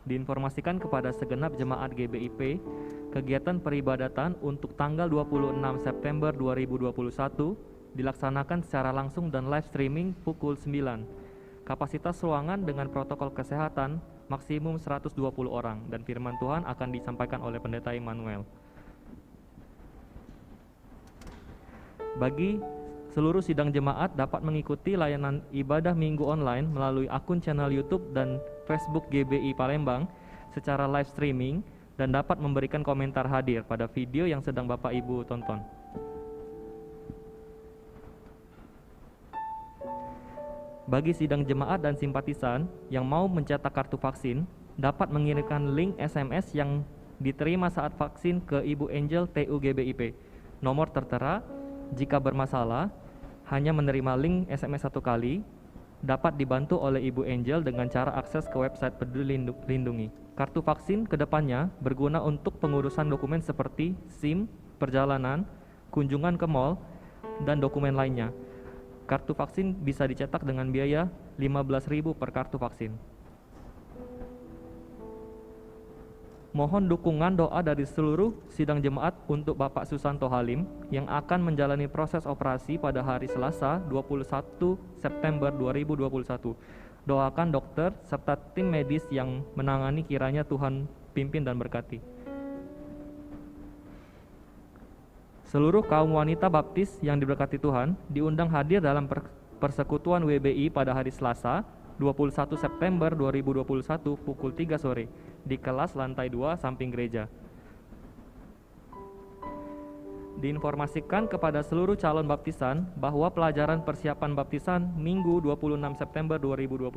Diinformasikan kepada segenap jemaat GBIP, kegiatan peribadatan untuk tanggal 26 September 2021 dilaksanakan secara langsung dan live streaming pukul 9. Kapasitas ruangan dengan protokol kesehatan maksimum 120 orang dan firman Tuhan akan disampaikan oleh Pendeta Immanuel. Bagi Seluruh sidang jemaat dapat mengikuti layanan ibadah minggu online melalui akun channel YouTube dan Facebook GBI Palembang secara live streaming dan dapat memberikan komentar hadir pada video yang sedang Bapak Ibu tonton. Bagi sidang jemaat dan simpatisan yang mau mencetak kartu vaksin, dapat mengirimkan link SMS yang diterima saat vaksin ke Ibu Angel TU GBIP. Nomor tertera, jika bermasalah, hanya menerima link SMS 1 kali, dapat dibantu oleh Ibu Angel dengan cara akses ke website Peduli Lindungi. Kartu vaksin kedepannya berguna untuk pengurusan dokumen seperti SIM, perjalanan, kunjungan ke mall, dan dokumen lainnya. Kartu vaksin bisa dicetak dengan biaya 15.000 per kartu vaksin. Mohon dukungan doa dari seluruh sidang jemaat untuk Bapak Susanto Halim yang akan menjalani proses operasi pada hari Selasa 21 September 2021. Doakan dokter serta tim medis yang menangani, kiranya Tuhan pimpin dan berkati. Seluruh kaum wanita baptis yang diberkati Tuhan diundang hadir dalam persekutuan WBI pada hari Selasa 21 September 2021 pukul 3 sore di kelas lantai 2 samping gereja. Diinformasikan kepada seluruh calon baptisan bahwa pelajaran persiapan baptisan Minggu 26 September 2021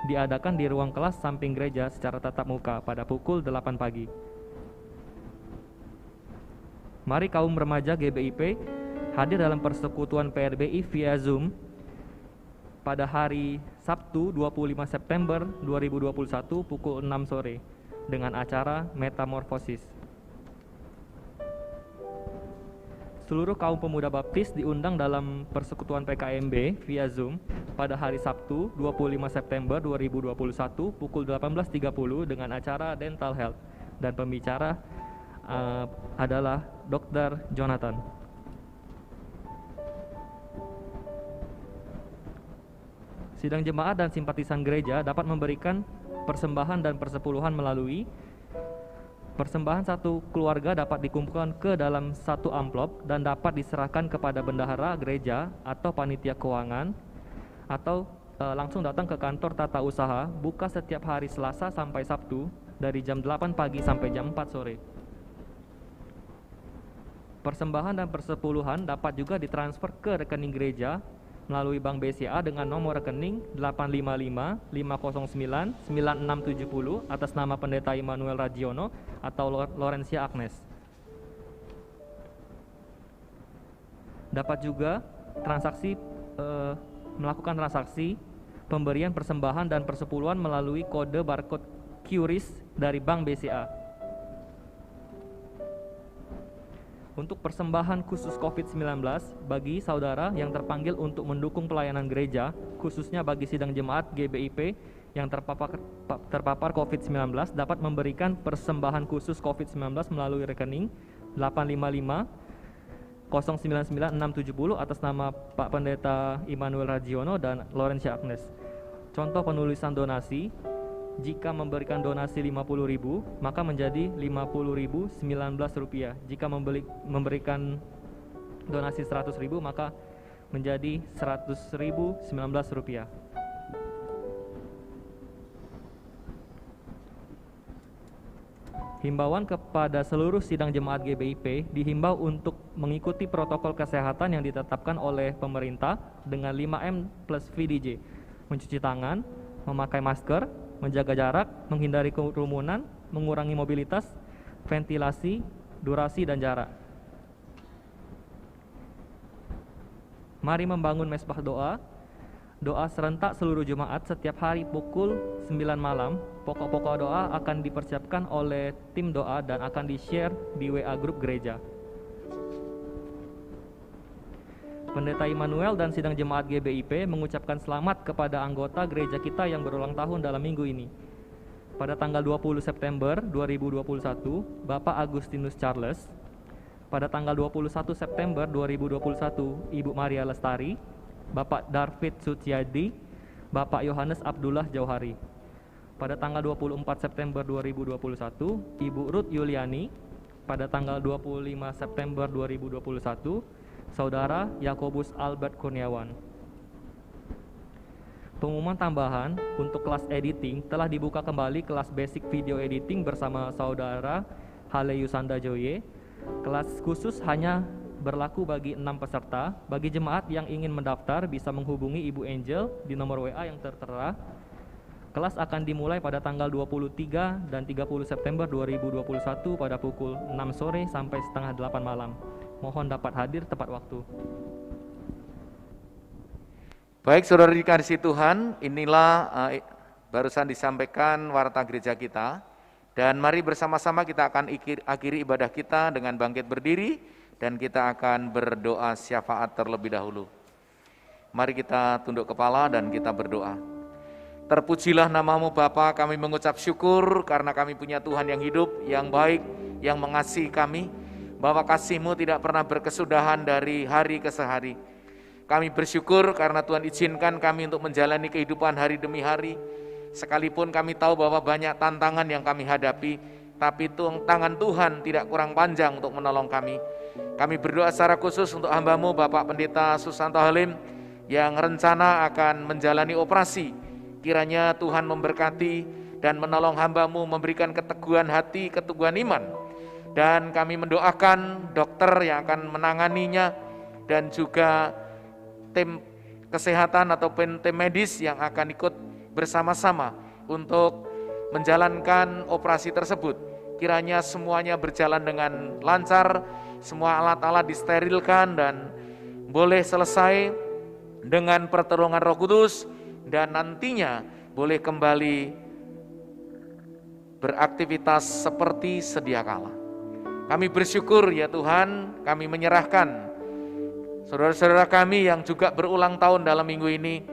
diadakan di ruang kelas samping gereja secara tatap muka pada pukul 8 pagi. Mari kaum remaja GBIP hadir dalam persekutuan PRBI via Zoom pada hari Sabtu 25 September 2021 pukul 6 sore dengan acara Metamorfosis. Seluruh kaum pemuda baptis diundang dalam persekutuan PKMB via Zoom pada hari Sabtu 25 September 2021 pukul 18.30 dengan acara Dental Health dan pembicara adalah Dr. Jonathan. Sidang jemaat dan simpatisan gereja dapat memberikan persembahan dan persepuluhan melalui persembahan satu keluarga dapat dikumpulkan ke dalam satu amplop dan dapat diserahkan kepada bendahara gereja atau panitia keuangan atau langsung datang ke kantor tata usaha buka setiap hari Selasa sampai Sabtu dari jam 8 pagi sampai jam 4 sore. Persembahan dan persepuluhan dapat juga ditransfer ke rekening gereja melalui Bank BCA dengan nomor rekening 855 509 9670 atas nama Pendeta Immanuel Ragiono atau Lorencia Agnes. Dapat juga melakukan transaksi pemberian persembahan dan persepuluhan melalui kode barcode QRIS dari Bank BCA. Untuk persembahan khusus COVID-19 bagi saudara yang terpanggil untuk mendukung pelayanan gereja, khususnya bagi sidang jemaat GBIP yang terpapar COVID-19 dapat memberikan persembahan khusus COVID-19 melalui rekening 855 099 670 atas nama Pak Pendeta Immanuel Ragiono dan Lorencia Agnes. Contoh penulisan donasi, jika memberikan donasi 50.000 maka menjadi 50.019 rupiah. Jika memberikan donasi 100.000 maka menjadi 100.019 rupiah. Himbauan kepada seluruh sidang jemaat GBIP dihimbau untuk mengikuti protokol kesehatan yang ditetapkan oleh pemerintah dengan 5M plus VDJ, mencuci tangan, memakai masker, menjaga jarak, menghindari kerumunan, mengurangi mobilitas, ventilasi, durasi, dan jarak. Mari membangun mesbah doa. Doa serentak seluruh jemaat setiap hari pukul 9 malam. Pokok-pokok doa akan dipersiapkan oleh tim doa dan akan di-share di WA grup gereja. Pendeta Immanuel dan sidang jemaat GBIP mengucapkan selamat kepada anggota gereja kita yang berulang tahun dalam minggu ini. Pada tanggal 20 September 2021, Bapak Agustinus Charles. Pada tanggal 21 September 2021, Ibu Maria Lestari, Bapak David Suciadi, Bapak Yohanes Abdullah Jauhari. Pada tanggal 24 September 2021, Ibu Ruth Yuliani. Pada tanggal 25 September 2021, Saudara Yakobus Albert Kurniawan. Pengumuman tambahan untuk kelas editing telah dibuka kembali kelas basic video editing bersama Saudara Hale Yusanda Joye. Kelas khusus hanya berlaku bagi 6 peserta. Bagi jemaat yang ingin mendaftar bisa menghubungi Ibu Angel di nomor WA yang tertera. Kelas akan dimulai pada tanggal 23 dan 30 September 2021 pada pukul 6 sore sampai setengah 8 malam. Mohon dapat hadir tepat waktu. Baik, saudara dikasihi Tuhan, inilah barusan disampaikan warta gereja kita. Dan mari bersama-sama kita akan akhiri ibadah kita dengan bangkit berdiri dan kita akan berdoa syafaat terlebih dahulu. Mari kita tunduk kepala dan kita berdoa. Terpujilah namamu Bapa, kami mengucap syukur karena kami punya Tuhan yang hidup, yang baik, yang mengasihi kami, bahwa kasih-Mu tidak pernah berkesudahan dari hari ke hari. Kami bersyukur karena Tuhan izinkan kami untuk menjalani kehidupan hari demi hari. Sekalipun kami tahu bahwa banyak tantangan yang kami hadapi, tapi tangan Tuhan tidak kurang panjang untuk menolong kami. Kami berdoa secara khusus untuk hamba-Mu Bapak Pendeta Susanto Halim yang rencana akan menjalani operasi. Kiranya Tuhan memberkati dan menolong hamba-Mu, memberikan keteguhan hati, keteguhan iman. Dan kami mendoakan dokter yang akan menanganinya dan juga tim kesehatan ataupun tim medis yang akan ikut bersama-sama untuk menjalankan operasi tersebut. Kiranya semuanya berjalan dengan lancar, semua alat-alat disterilkan dan boleh selesai dengan pertolongan Roh Kudus dan nantinya boleh kembali beraktivitas seperti sedia kala. Kami bersyukur ya Tuhan, kami menyerahkan saudara-saudara kami yang juga berulang tahun dalam minggu ini,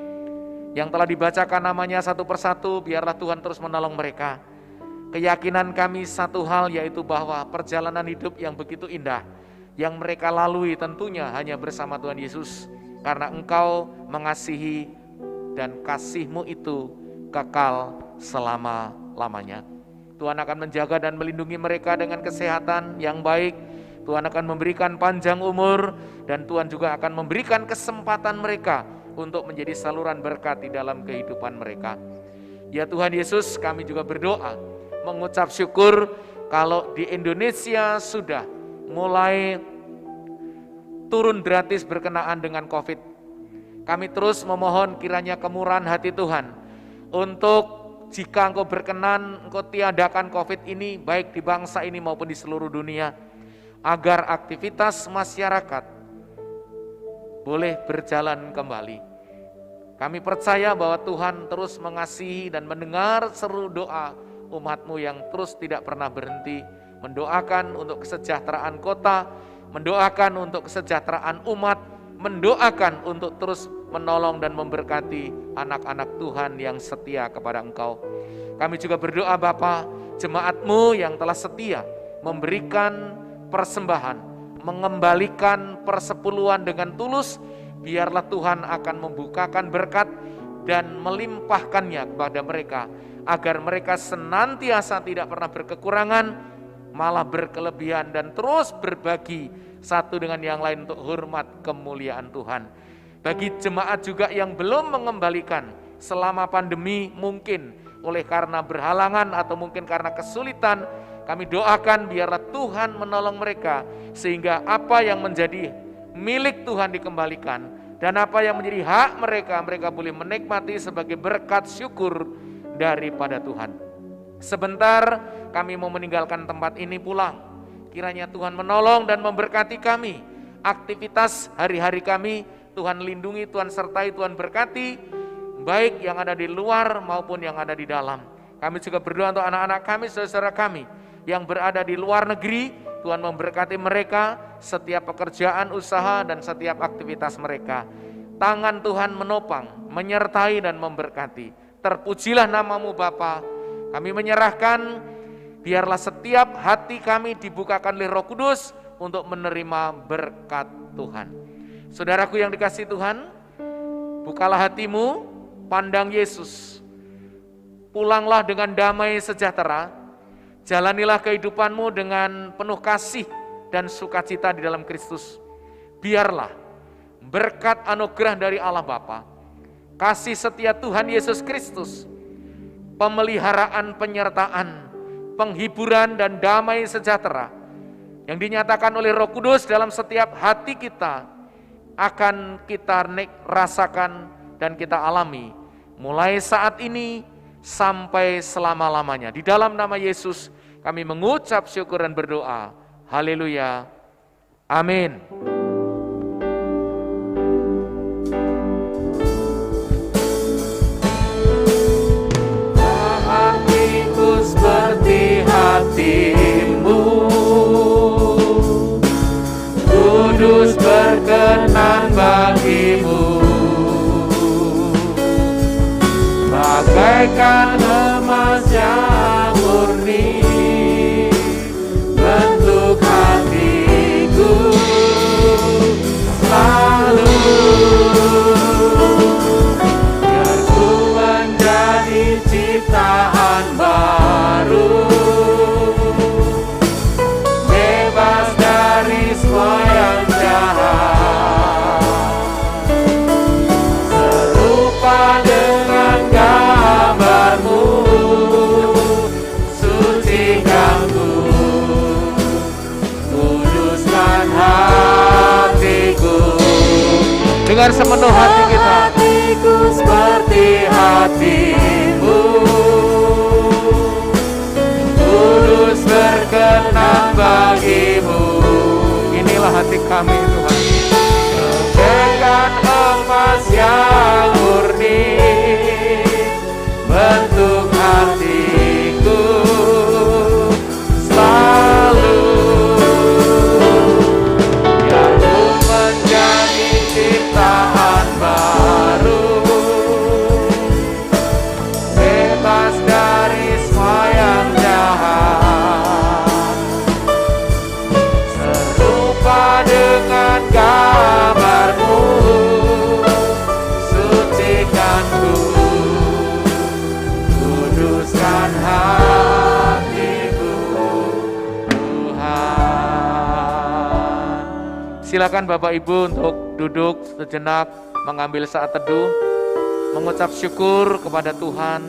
yang telah dibacakan namanya satu persatu, biarlah Tuhan terus menolong mereka. Keyakinan kami satu hal, yaitu bahwa perjalanan hidup yang begitu indah, yang mereka lalui tentunya hanya bersama Tuhan Yesus, karena Engkau mengasihi dan kasih-Mu itu kekal selama-lamanya. Tuhan akan menjaga dan melindungi mereka dengan kesehatan yang baik. Tuhan akan memberikan panjang umur dan Tuhan juga akan memberikan kesempatan mereka untuk menjadi saluran berkat di dalam kehidupan mereka. Ya Tuhan Yesus, kami juga berdoa, mengucap syukur kalau di Indonesia sudah mulai turun gratis berkenaan dengan COVID. Kami terus memohon kiranya kemurahan hati Tuhan untuk jika Engkau berkenan, Engkau tiadakan COVID ini baik di bangsa ini maupun di seluruh dunia, agar aktivitas masyarakat boleh berjalan kembali. Kami percaya bahwa Tuhan terus mengasihi dan mendengar seru doa umat-Mu yang terus tidak pernah berhenti, mendoakan untuk kesejahteraan kota, mendoakan untuk kesejahteraan umat, mendoakan untuk terus menolong dan memberkati anak-anak Tuhan yang setia kepada Engkau. Kami juga berdoa Bapa, jemaat-Mu yang telah setia memberikan persembahan, mengembalikan persepuluhan dengan tulus, biarlah Tuhan akan membukakan berkat dan melimpahkannya kepada mereka, agar mereka senantiasa tidak pernah berkekurangan, malah berkelebihan dan terus berbagi satu dengan yang lain untuk hormat kemuliaan Tuhan. Bagi jemaat juga yang belum mengembalikan selama pandemi, mungkin oleh karena berhalangan atau mungkin karena kesulitan, kami doakan biarlah Tuhan menolong mereka, sehingga apa yang menjadi milik Tuhan dikembalikan, dan apa yang menjadi hak mereka, mereka boleh menikmati sebagai berkat syukur daripada Tuhan. Sebentar kami mau meninggalkan tempat ini pulang, kiranya Tuhan menolong dan memberkati kami, aktivitas hari-hari kami, Tuhan lindungi, Tuhan sertai, Tuhan berkati, baik yang ada di luar maupun yang ada di dalam. Kami juga berdoa untuk anak-anak kami, saudara-saudara kami yang berada di luar negeri, Tuhan memberkati mereka, setiap pekerjaan, usaha, dan setiap aktivitas mereka. Tangan Tuhan menopang, menyertai dan memberkati. Terpujilah namamu Bapa. Kami menyerahkan, biarlah setiap hati kami dibukakan oleh Roh Kudus untuk menerima berkat Tuhan. Saudaraku yang dikasihi Tuhan, bukalah hatimu, pandang Yesus. Pulanglah dengan damai sejahtera. Jalanilah kehidupanmu dengan penuh kasih dan sukacita di dalam Kristus. biarlah berkat anugerah dari Allah Bapa, kasih setia Tuhan Yesus Kristus, pemeliharaan, penyertaan, penghiburan dan damai sejahtera yang dinyatakan oleh Roh Kudus dalam setiap hati kita akan kita rasakan dan kita alami mulai saat ini sampai selama-lamanya. Di dalam nama Yesus kami mengucap syukur dan berdoa. Haleluya. Amin. Hatiku seperti hatimu, kudus berkenan bagimu, bagaikan emas yang murni bentuk hatiku selalu, biar ku menjadi ciptaan baru, bebas dari semua yang jahat, serupa dengan gambarmu, sucikan ku, kuduskan hatiku. Dengan sepenuh hati kita, hatiku seperti hatimu, kudus berkenan bagimu. Inilah hati kami Tuhan, bagaikan emas yang murni bentuk hatiku selalu, biar ku menjadi ciptaan baru, bebas dari semua yang jahat, serupa dengan gambarmu, sucikan ku, kuduskan hatiku Tuhan. Silakan Bapak Ibu untuk duduk sejenak, mengambil saat teduh, mengucap syukur kepada Tuhan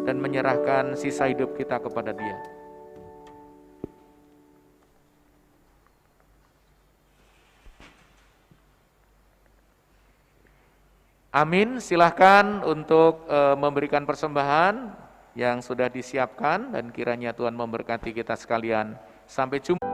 dan menyerahkan sisa hidup kita kepada Dia. Amin. Silahkan untuk memberikan persembahan yang sudah disiapkan dan kiranya Tuhan memberkati kita sekalian. Sampai jumpa.